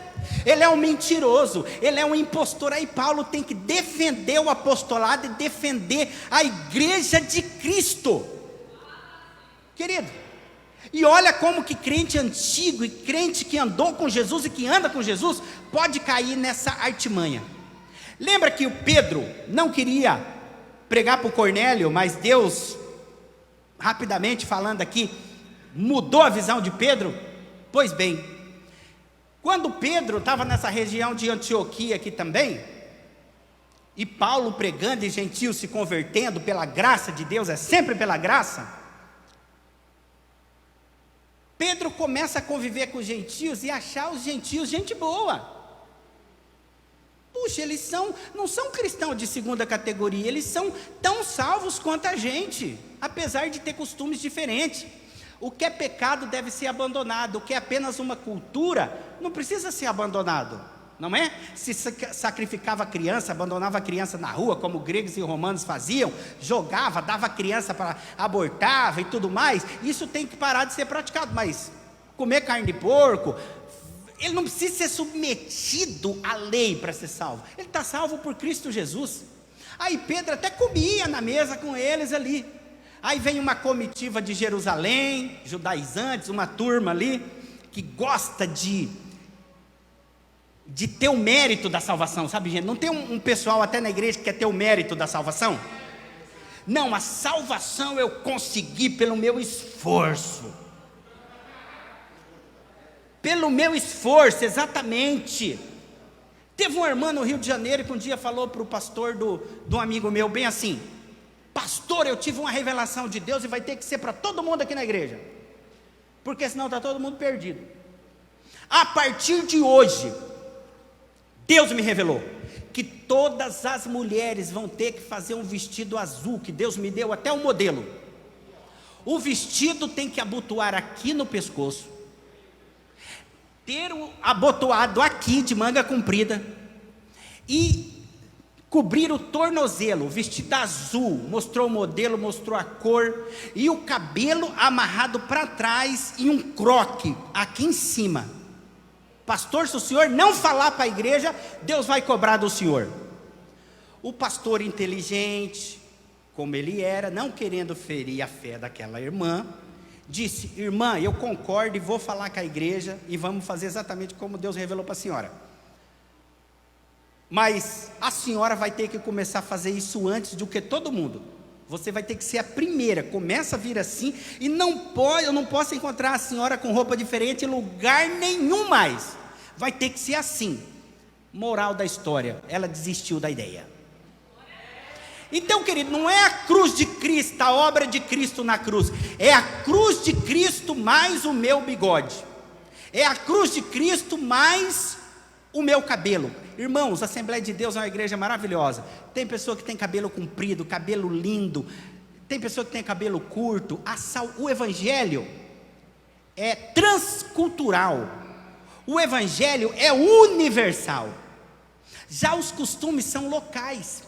Ele é um mentiroso, ele é um impostor. Aí Paulo tem que defender o apostolado e defender a igreja de Cristo, querido. E olha como que crente antigo e crente que andou com Jesus e que anda com Jesus pode cair nessa artimanha. Lembra que o Pedro não queria pregar para o Cornélio, mas Deus, rapidamente falando aqui, mudou a visão de Pedro? Pois bem, quando Pedro estava nessa região de Antioquia aqui também, e Paulo pregando e gentios se convertendo pela graça de Deus, é sempre pela graça, Pedro começa a conviver com os gentios e achar os gentios gente boa. Puxa, eles não são cristãos de segunda categoria, eles são tão salvos quanto a gente, apesar de ter costumes diferentes. O que é pecado deve ser abandonado, o que é apenas uma cultura não precisa ser abandonado, não é? Se sacrificava a criança, abandonava a criança na rua, como gregos e romanos faziam, jogava, dava a criança para abortava e tudo mais, isso tem que parar de ser praticado. Mas comer carne de porco, ele não precisa ser submetido à lei para ser salvo, ele está salvo por Cristo Jesus. Aí Pedro até comia na mesa com eles ali. Aí vem uma comitiva de Jerusalém, judaizantes, uma turma ali, que gosta de ter o mérito da salvação, sabe, gente? Não tem um pessoal até na igreja que quer ter o mérito da salvação? Não, a salvação eu consegui pelo meu esforço. Pelo meu esforço, exatamente. Teve uma irmã no Rio de Janeiro que um dia falou para o pastor do amigo meu, bem assim: pastor, eu tive uma revelação de Deus e vai ter que ser para todo mundo aqui na igreja, porque senão está todo mundo perdido. A partir de hoje, Deus me revelou que todas as mulheres vão ter que fazer um vestido azul, que Deus me deu até o modelo. O vestido tem que abotoar aqui no pescoço, ter o abotoado aqui de manga comprida e cobrir o tornozelo, vestido azul, mostrou o modelo, mostrou a cor, e o cabelo amarrado para trás e um croque aqui em cima. Pastor, se o senhor não falar para a igreja, Deus vai cobrar do senhor. O pastor inteligente, como ele era, não querendo ferir a fé daquela irmã, disse: irmã, eu concordo e vou falar com a igreja e vamos fazer exatamente como Deus revelou para a senhora. Mas a senhora vai ter que começar a fazer isso antes do que todo mundo. Você vai ter que ser a primeira. Começa a vir assim, e eu não posso encontrar a senhora com roupa diferente em lugar nenhum mais. Vai ter que ser assim. Moral da história, ela desistiu da ideia. Então, querido, não é a cruz de Cristo, a obra de Cristo na cruz, é a cruz de Cristo mais o meu bigode, é a cruz de Cristo mais o meu cabelo. Irmãos, a Assembleia de Deus é uma igreja maravilhosa. Tem pessoa que tem cabelo comprido, cabelo lindo, tem pessoa que tem cabelo curto. O evangelho é transcultural, o evangelho é universal. Já os costumes são locais.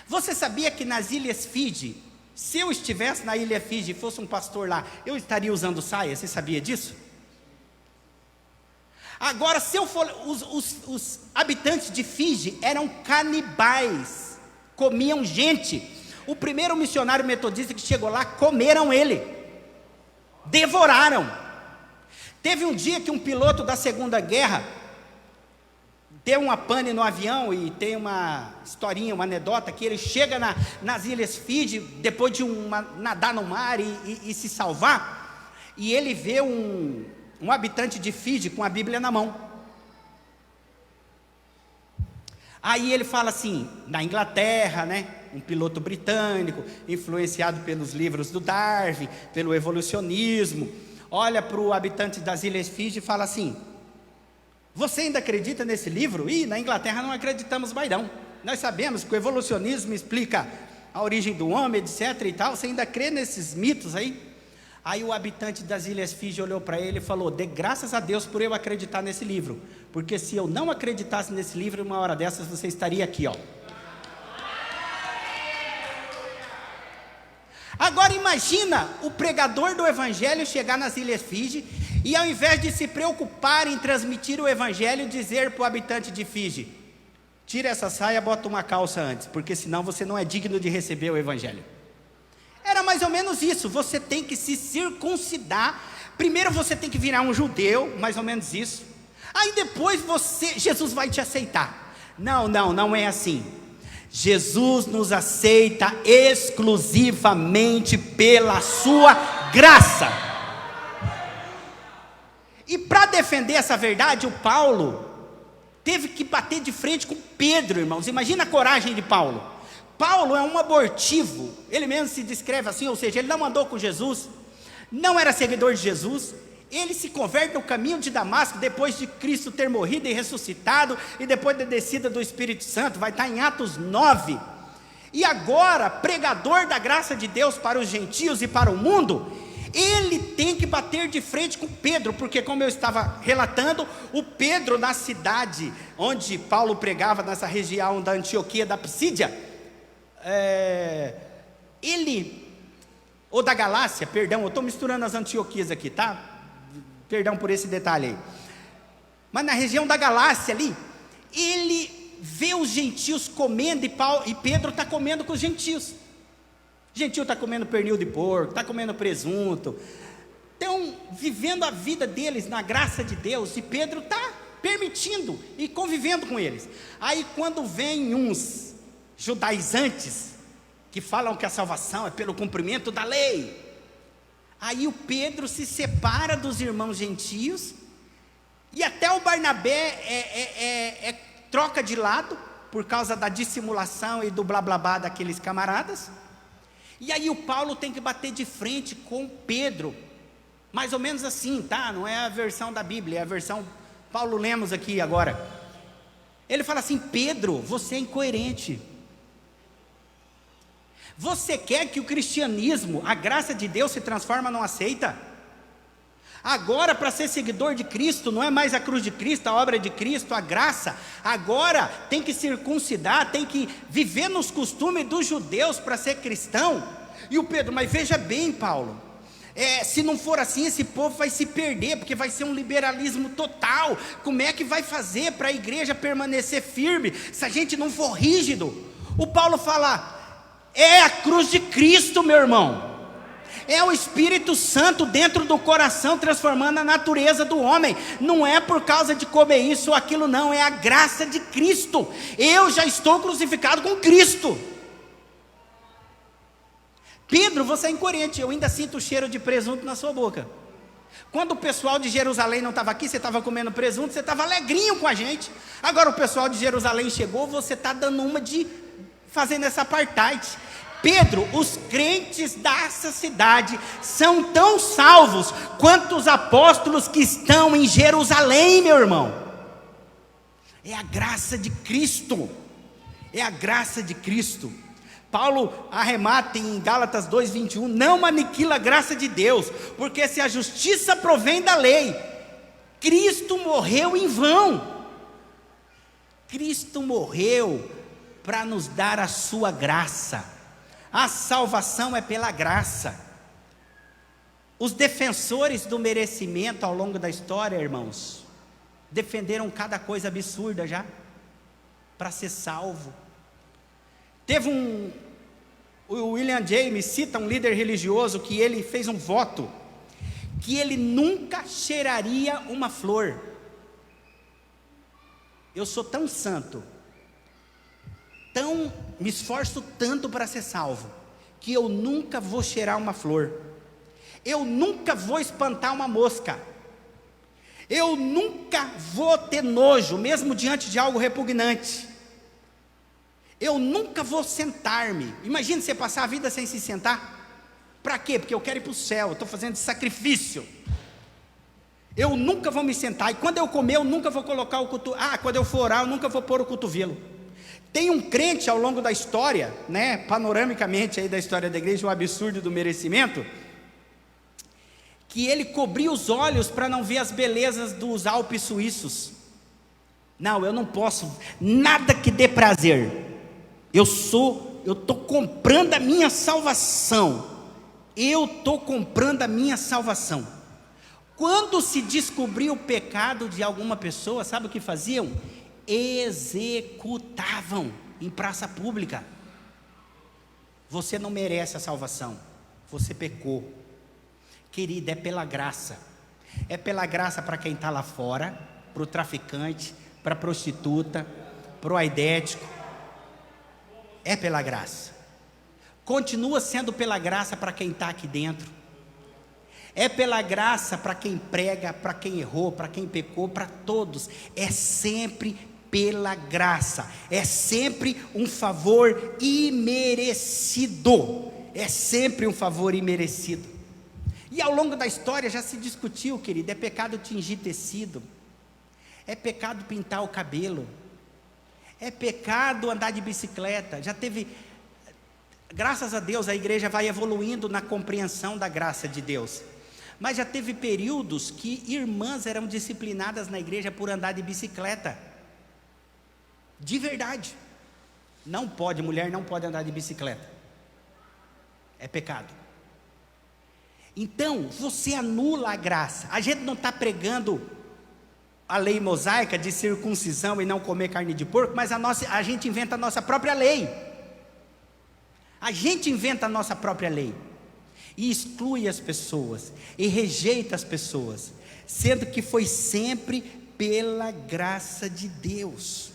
Você sabia que nas Ilhas Fiji, se eu estivesse na Ilha Fiji e fosse um pastor lá, eu estaria usando saia? Você sabia disso? Agora, se eu for, os habitantes de Fiji eram canibais, comiam gente. O primeiro missionário metodista que chegou lá, comeram ele, devoraram. Teve um dia que um piloto da Segunda Guerra deu uma pane no avião, e tem uma historinha, uma anedota, que ele chega nas Ilhas Fiji, depois de nadar no mar e se salvar, e ele vê um habitante de Fiji com a Bíblia na mão. Aí ele fala assim, na Inglaterra, né, um piloto britânico, influenciado pelos livros do Darwin, pelo evolucionismo, olha para o habitante das Ilhas Fiji e fala assim: você ainda acredita nesse livro? Ih, na Inglaterra não acreditamos mais não. Nós sabemos que o evolucionismo explica a origem do homem, etc e tal. Você ainda crê nesses mitos aí? Aí o habitante das Ilhas Fiji olhou para ele e falou: dê graças a Deus por eu acreditar nesse livro, porque se eu não acreditasse nesse livro, uma hora dessas você estaria aqui, ó. Agora imagina o pregador do evangelho chegar nas Ilhas Fiji e, ao invés de se preocupar em transmitir o evangelho, dizer para o habitante de Fiji: tira essa saia, bota uma calça antes, porque senão você não é digno de receber o evangelho. Era mais ou menos isso. Você tem que se circuncidar. Primeiro você tem que virar um judeu, mais ou menos isso. Aí depois Jesus vai te aceitar. Não é assim. Jesus nos aceita exclusivamente pela sua graça. E para defender essa verdade, o Paulo teve que bater de frente com Pedro, irmãos. Imagina a coragem de Paulo. Paulo é um abortivo, ele mesmo se descreve assim, ou seja, ele não andou com Jesus, não era seguidor de Jesus. Ele se converte no caminho de Damasco, depois de Cristo ter morrido e ressuscitado, e depois da descida do Espírito Santo, vai estar em Atos 9, e agora, pregador da graça de Deus para os gentios e para o mundo, ele tem que bater de frente com Pedro, porque como eu estava relatando, o Pedro na cidade onde Paulo pregava, nessa região da Antioquia da Psídia, ou da Galácia, perdão, eu estou misturando as Antioquias aqui, tá? Perdão por esse detalhe aí. Mas na região da Galácia ali, ele vê os gentios comendo, e Pedro está comendo com os gentios. O gentio está comendo pernil de porco, está comendo presunto, estão vivendo a vida deles na graça de Deus, e Pedro está permitindo e convivendo com eles. Aí quando vem uns judaizantes, que falam que a salvação é pelo cumprimento da lei, aí o Pedro se separa dos irmãos gentios, e até o Barnabé troca de lado, por causa da dissimulação e do blá blá blá daqueles camaradas. E aí o Paulo tem que bater de frente com Pedro, mais ou menos assim, tá? Não é a versão da Bíblia, é a versão Paulo Lemos aqui agora. Ele fala assim: Pedro, você é incoerente. Você quer que o cristianismo, a graça de Deus, se transforme numa seita? Agora, para ser seguidor de Cristo, não é mais a cruz de Cristo, a obra de Cristo, a graça. Agora tem que circuncidar, tem que viver nos costumes dos judeus para ser cristão. E o Pedro, mas veja bem, Paulo, se não for assim, esse povo vai se perder, porque vai ser um liberalismo total. Como é que vai fazer para a igreja permanecer firme, se a gente não for rígido? O Paulo fala, é a cruz de Cristo, meu irmão. É o Espírito Santo dentro do coração, transformando a natureza do homem. Não é por causa de comer isso ou aquilo, não. É a graça de Cristo. Eu já estou crucificado com Cristo. Pedro, você é incoerente. Eu ainda sinto o cheiro de presunto na sua boca. Quando o pessoal de Jerusalém não estava aqui, você estava comendo presunto, você estava alegrinho com a gente. Agora o pessoal de Jerusalém chegou, você está dando uma de fazendo essa apartheid. Pedro, os crentes dessa cidade são tão salvos quanto os apóstolos que estão em Jerusalém, meu irmão. É a graça de Cristo. É a graça de Cristo. Paulo arremata em Gálatas 2:21, não aniquila a graça de Deus, porque se a justiça provém da lei, Cristo morreu em vão. Cristo morreu para nos dar a sua graça. A salvação é pela graça. Os defensores do merecimento ao longo da história, irmãos, defenderam cada coisa absurda já, para ser salvo. Teve o William James cita um líder religioso que ele fez um voto, que ele nunca cheiraria uma flor. Eu sou tão santo, me esforço tanto para ser salvo, que eu nunca vou cheirar uma flor, eu nunca vou espantar uma mosca, eu nunca vou ter nojo, mesmo diante de algo repugnante, eu nunca vou sentar-me. Imagina você passar a vida sem se sentar, para quê? Porque eu quero ir para o céu, eu estou fazendo sacrifício. Eu nunca vou me sentar, e quando eu comer eu nunca vou colocar o cotovelo, quando eu for orar eu nunca vou pôr o cotovelo. Tem um crente ao longo da história, né, panoramicamente aí da história da igreja, o absurdo do merecimento, que ele cobria os olhos para não ver as belezas dos Alpes suíços. Não, eu não posso, nada que dê prazer. Eu estou comprando a minha salvação. Eu estou comprando a minha salvação. Quando se descobriu o pecado de alguma pessoa, sabe o que faziam? Executavam em praça pública. Você não merece a salvação, você pecou. Querido, é pela graça. É pela graça para quem está lá fora, para o traficante, para a prostituta, para o aidético. É pela graça. Continua sendo pela graça para quem está aqui dentro. É pela graça para quem prega, para quem errou, para quem pecou, para todos. É sempre pela graça. É sempre um favor imerecido. É sempre um favor imerecido. E ao longo da história já se discutiu, querido, é pecado tingir tecido, é pecado pintar o cabelo, é pecado andar de bicicleta. Já teve, graças a Deus a igreja vai evoluindo na compreensão da graça de Deus, mas já teve períodos que irmãs eram disciplinadas na igreja por andar de bicicleta, de verdade. Não pode, mulher não pode andar de bicicleta, é pecado. Então, você anula a graça. A gente não está pregando a lei mosaica de circuncisão e não comer carne de porco, mas a gente inventa a nossa própria lei. A gente inventa a nossa própria lei e exclui as pessoas e rejeita as pessoas, sendo que foi sempre pela graça de Deus.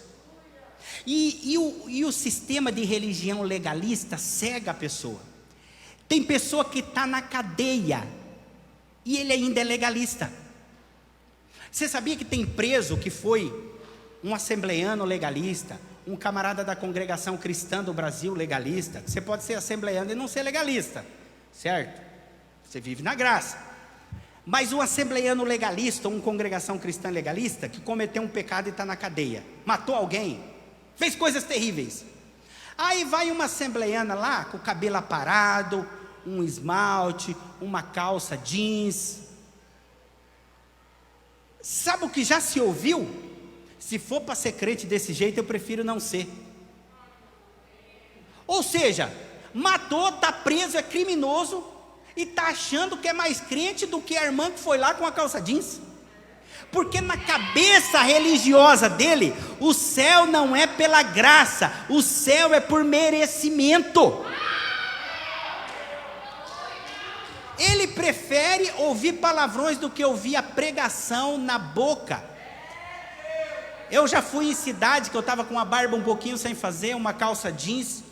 E o sistema de religião legalista cega a pessoa. Tem pessoa que está na cadeia e ele ainda é legalista. Você sabia que tem preso que foi um assembleiano legalista, um camarada da congregação cristã do Brasil legalista? Você pode ser assembleiano e não ser legalista, certo? Você vive na graça. Mas um assembleiano legalista, ou uma congregação cristã legalista, que cometeu um pecado e está na cadeia, matou alguém, fez coisas terríveis. Aí vai uma assembleiana lá, com o cabelo aparado, um esmalte, uma calça jeans. Sabe o que já se ouviu? Se for para ser crente desse jeito, eu prefiro não ser. Ou seja, matou, está preso, é criminoso, e está achando que é mais crente do que a irmã que foi lá com a calça jeans. Porque na cabeça religiosa dele, o céu não é pela graça, o céu é por merecimento. Ele prefere ouvir palavrões do que ouvir a pregação na boca. Eu já fui em cidade que eu estava com a barba um pouquinho sem fazer, uma calça jeans,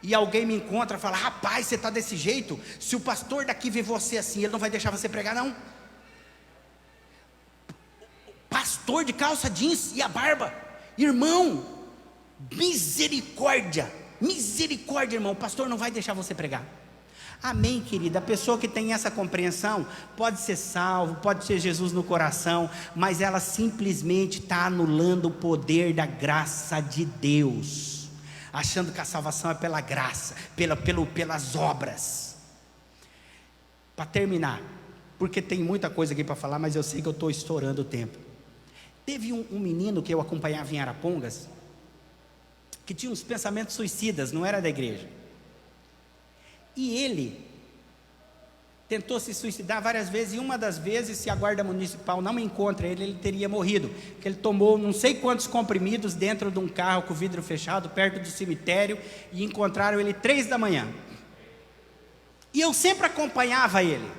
e alguém me encontra e fala: rapaz, você está desse jeito? Se o pastor daqui vê você assim, ele não vai deixar você pregar não. Pastor de calça jeans e a barba, irmão, misericórdia, irmão, o pastor não vai deixar você pregar. Amém, querida? A pessoa que tem essa compreensão pode ser salvo, pode ter Jesus no coração, mas ela simplesmente está anulando o poder da graça de Deus, achando que a salvação é pela graça, pelas obras. Para terminar, porque tem muita coisa aqui para falar, mas eu sei que eu estou estourando o tempo. Teve um menino que eu acompanhava em Arapongas, que tinha uns pensamentos suicidas, não era da igreja. E ele tentou se suicidar várias vezes, e uma das vezes, se a guarda municipal não encontra ele, ele teria morrido, porque ele tomou não sei quantos comprimidos dentro de um carro com o vidro fechado, perto do cemitério, e encontraram ele 3 da manhã. E eu sempre acompanhava ele.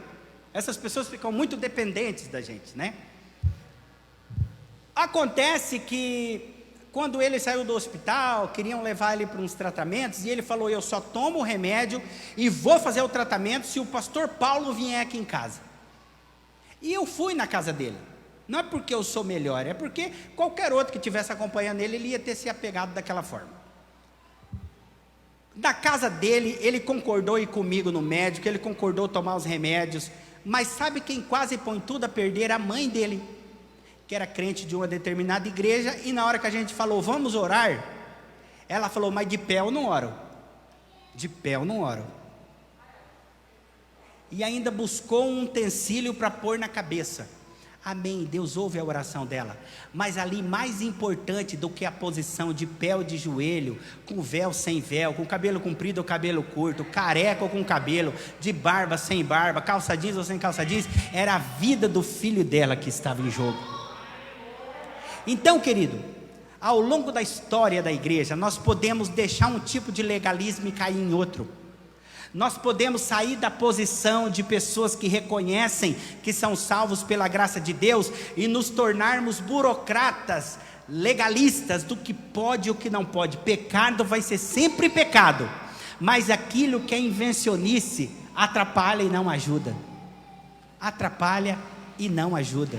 Essas pessoas ficam muito dependentes da gente, né? Acontece que quando ele saiu do hospital, queriam levar ele para uns tratamentos, e ele falou: eu só tomo o remédio e vou fazer o tratamento se o pastor Paulo vier aqui em casa. E eu fui na casa dele, não é porque eu sou melhor, é porque qualquer outro que estivesse acompanhando ele ia ter se apegado daquela forma. Da casa dele, ele concordou ir comigo no médico, ele concordou tomar os remédios, mas sabe quem quase põe tudo a perder? A mãe dele, que era crente de uma determinada igreja, e na hora que a gente falou: vamos orar, ela falou: mas de pé eu não oro, de pé eu não oro. E ainda buscou um utensílio para pôr na cabeça. Amém, Deus ouve a oração dela, mas ali mais importante do que a posição de pé ou de joelho, com véu sem véu, com cabelo comprido ou cabelo curto, careca ou com cabelo, de barba sem barba, calça jeans ou sem calça jeans, era a vida do filho dela que estava em jogo. Então, querido, ao longo da história da igreja, nós podemos deixar um tipo de legalismo e cair em outro. Nós podemos sair da posição de pessoas que reconhecem que são salvos pela graça de Deus e nos tornarmos burocratas, legalistas do que pode e o que não pode. Pecado vai ser sempre pecado, mas aquilo que é invencionice atrapalha e não ajuda. Atrapalha e não ajuda.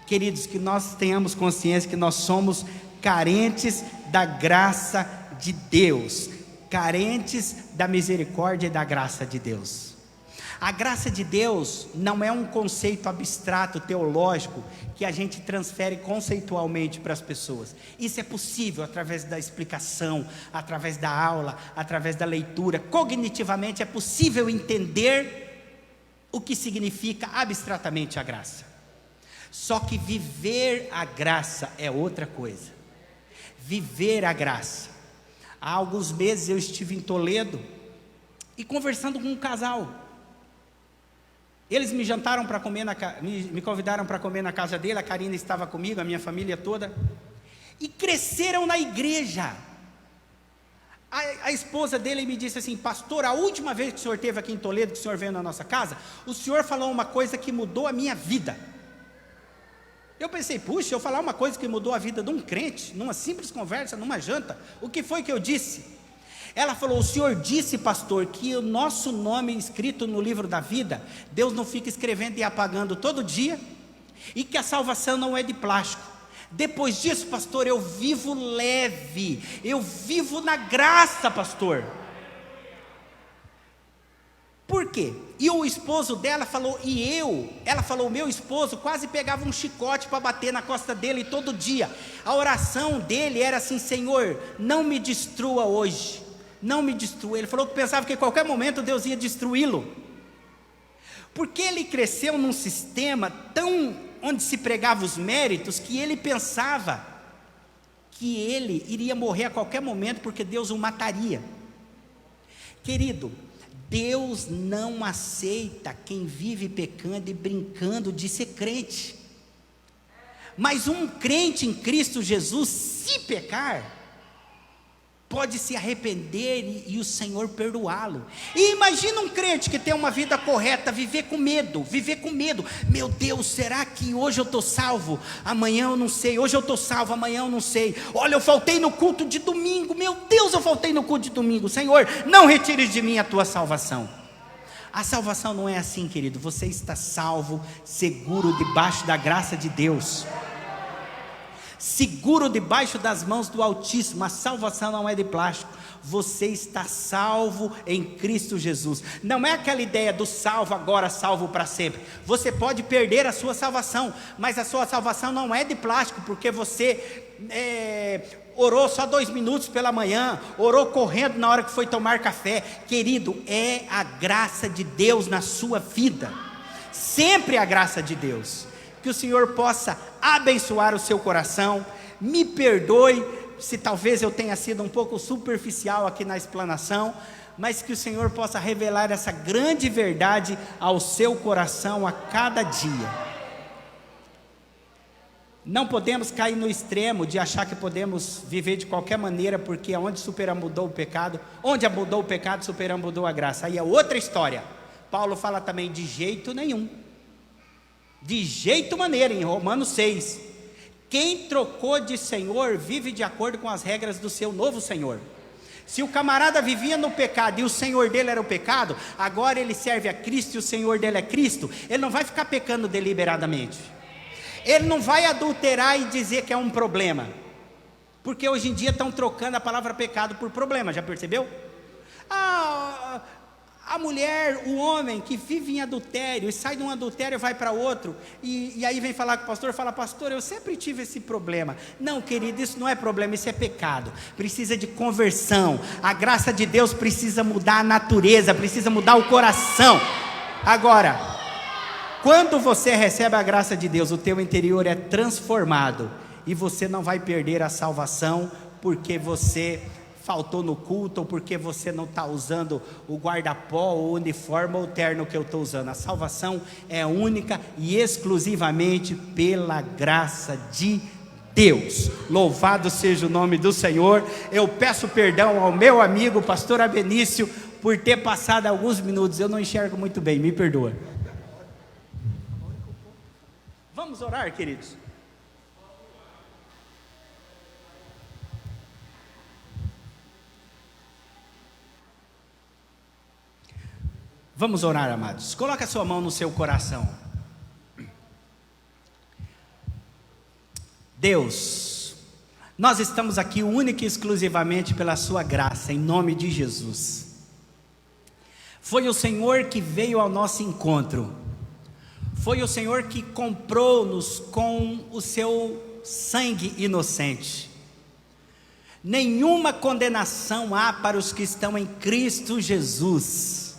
Queridos, que nós tenhamos consciência que nós somos carentes da graça de Deus, carentes da misericórdia e da graça de Deus. A graça de Deus não é um conceito abstrato, teológico, que a gente transfere conceitualmente para as pessoas. Isso é possível através da explicação, através da aula, através da leitura. Cognitivamente é possível entender o que significa abstratamente a graça. Só que viver a graça é outra coisa. Viver a graça. Há alguns meses eu estive em Toledo e conversando com um casal. Eles me jantaram para comer, me convidaram para comer na casa dele. A Karina estava comigo, a minha família toda. E cresceram na igreja. A esposa dele me disse assim: pastor, a última vez que o senhor esteve aqui em Toledo, que o senhor veio na nossa casa, o senhor falou uma coisa que mudou a minha vida. Eu pensei: puxa, eu falar uma coisa que mudou a vida de um crente, numa simples conversa, numa janta, o que foi que eu disse? Ela falou: o senhor disse, pastor, que o nosso nome escrito no livro da vida, Deus não fica escrevendo e apagando todo dia, e que a salvação não é de plástico. Depois disso, pastor, eu vivo leve, eu vivo na graça, pastor. Por quê? E o esposo dela falou: ela falou, meu esposo quase pegava um chicote para bater na costa dele todo dia. A oração dele era assim: Senhor, não me destrua hoje, não me destrua. Ele falou que pensava que a qualquer momento Deus ia destruí-lo, porque ele cresceu num sistema tão onde se pregava os méritos, que ele pensava que ele iria morrer a qualquer momento, porque Deus o mataria. Querido, Deus não aceita quem vive pecando e brincando de ser crente. Mas um crente em Cristo Jesus, se pecar, pode se arrepender e o Senhor perdoá-lo. E imagina um crente que tem uma vida correta, viver com medo, meu Deus, será que hoje eu estou salvo? Amanhã eu não sei, hoje eu estou salvo, amanhã eu não sei. Olha, eu faltei no culto de domingo, meu Deus, eu faltei no culto de domingo. Senhor, não retires de mim a tua salvação. A salvação não é assim, querido. Você está salvo, seguro debaixo da graça de Deus, seguro debaixo das mãos do Altíssimo. A salvação não é de plástico. Você está salvo em Cristo Jesus. Não é aquela ideia do salvo agora, salvo para sempre. Você pode perder a sua salvação, mas a sua salvação não é de plástico, porque você orou só 2 minutos pela manhã, orou correndo na hora que foi tomar café. Querido, é a graça de Deus na sua vida, sempre a graça de Deus. Que o Senhor possa abençoar o seu coração. Me perdoe se talvez eu tenha sido um pouco superficial aqui na explanação, mas que o Senhor possa revelar essa grande verdade ao seu coração a cada dia. Não podemos cair no extremo de achar que podemos viver de qualquer maneira, porque onde superabundou o pecado, superabundou a graça. Aí é outra história. Paulo fala também de jeito nenhum, de jeito maneira, em Romanos 6. Quem trocou de Senhor vive de acordo com as regras do seu novo Senhor. Se o camarada vivia no pecado e o Senhor dele era o pecado, agora ele serve a Cristo e o Senhor dele é Cristo, ele não vai ficar pecando deliberadamente. Ele não vai adulterar e dizer que é um problema, porque hoje em dia estão trocando a palavra pecado por problema, já percebeu? A mulher, o homem que vive em adultério e sai de um adultério e vai para outro, e aí vem falar com o pastor, fala: pastor, eu sempre tive esse problema. Não, querido, isso não é problema, isso é pecado. Precisa de conversão. A graça de Deus precisa mudar a natureza, precisa mudar o coração. Agora, quando você recebe a graça de Deus, o teu interior é transformado, e você não vai perder a salvação porque você faltou no culto, ou porque você não está usando o guarda-pó, o uniforme ou o terno que eu estou usando. A salvação é única e exclusivamente pela graça de Deus. Louvado seja o nome do Senhor. Eu peço perdão ao meu amigo pastor Abenício por ter passado alguns minutos, eu não enxergo muito bem, me perdoa. Vamos orar, queridos? Vamos orar, amados. Coloque a sua mão no seu coração. Deus, nós estamos aqui única e exclusivamente pela sua graça, em nome de Jesus. Foi o Senhor que veio ao nosso encontro. Foi o Senhor que comprou-nos com o seu sangue inocente. Nenhuma condenação há para os que estão em Cristo Jesus.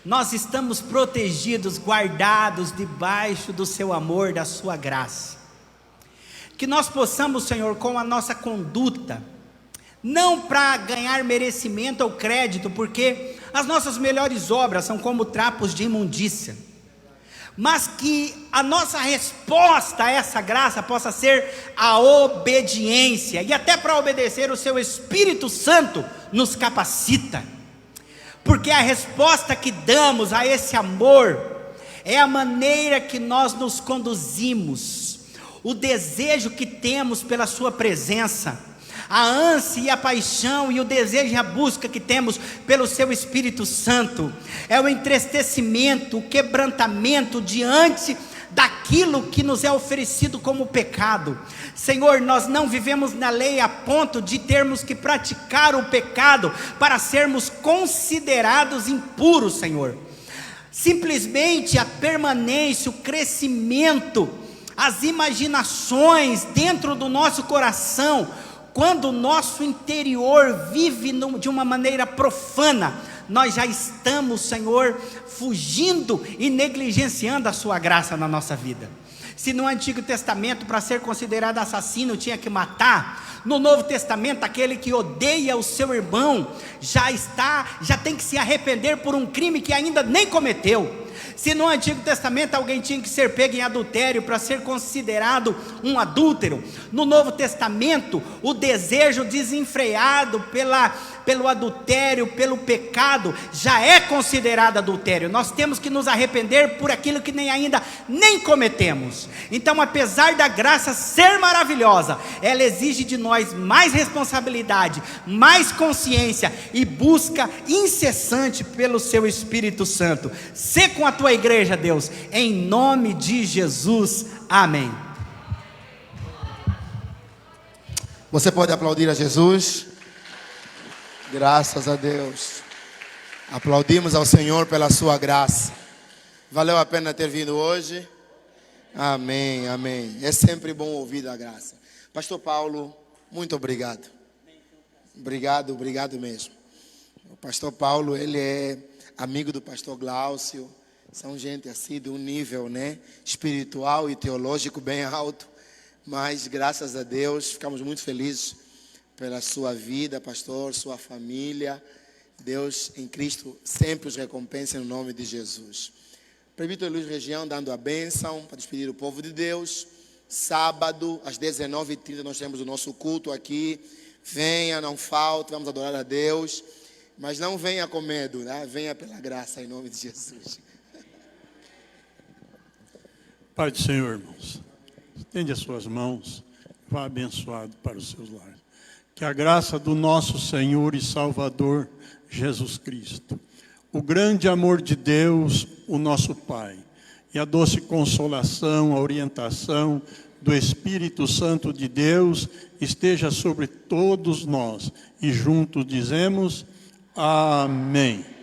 Nós estamos protegidos, guardados debaixo do seu amor, da sua graça. Que nós possamos, Senhor, com a nossa conduta, não para ganhar merecimento ou crédito, porque as nossas melhores obras são como trapos de imundícia, mas que a nossa resposta a essa graça possa ser a obediência, e até para obedecer o seu Espírito Santo nos capacita, porque a resposta que damos a esse amor é a maneira que nós nos conduzimos, o desejo que temos pela sua presença, a ânsia e a paixão e o desejo e a busca que temos pelo seu Espírito Santo, é o entristecimento, o quebrantamento diante daquilo que nos é oferecido como pecado. Senhor, nós não vivemos na lei a ponto de termos que praticar o pecado para sermos considerados impuros, Senhor. Simplesmente a permanência, o crescimento, as imaginações dentro do nosso coração quando o nosso interior vive de uma maneira profana, nós já estamos, Senhor, fugindo e negligenciando a sua graça na nossa vida. Se no Antigo Testamento, para ser considerado assassino, tinha que matar, no Novo Testamento, aquele que odeia o seu irmão, já tem que se arrepender por um crime que ainda nem cometeu. Se no Antigo Testamento alguém tinha que ser pego em adultério para ser considerado um adúltero, no Novo Testamento o desejo desenfreado pelo adultério, pelo pecado, já é considerado adultério. Nós temos que nos arrepender por aquilo que ainda nem cometemos. Então, apesar da graça ser maravilhosa, ela exige de nós mais responsabilidade, mais consciência e busca incessante pelo seu Espírito Santo. Sê com a tua igreja, Deus, em nome de Jesus, amém. Você pode aplaudir a Jesus? Graças a Deus. Aplaudimos ao Senhor pela sua graça. Valeu a pena ter vindo hoje? Amém, amém. É sempre bom ouvir a graça. Pastor Paulo, muito obrigado. Obrigado mesmo. O pastor Paulo, ele é amigo do pastor Glaucio. São gente assim de um nível, espiritual e teológico bem alto. Mas graças a Deus, ficamos muito felizes pela sua vida, pastor, sua família. Deus em Cristo sempre os recompensa no nome de Jesus. Presbítero Luiz Região dando a bênção para despedir o povo de Deus. Sábado, às 19h30, nós temos o nosso culto aqui. Venha, não falte, vamos adorar a Deus. Mas não venha com medo, venha pela graça em nome de Jesus. Pai do Senhor, irmãos, estende as suas mãos, vá abençoado para os seus lares. Que a graça do nosso Senhor e Salvador Jesus Cristo, o grande amor de Deus, o nosso Pai, e a doce consolação, a orientação do Espírito Santo de Deus esteja sobre todos nós. E juntos dizemos: amém.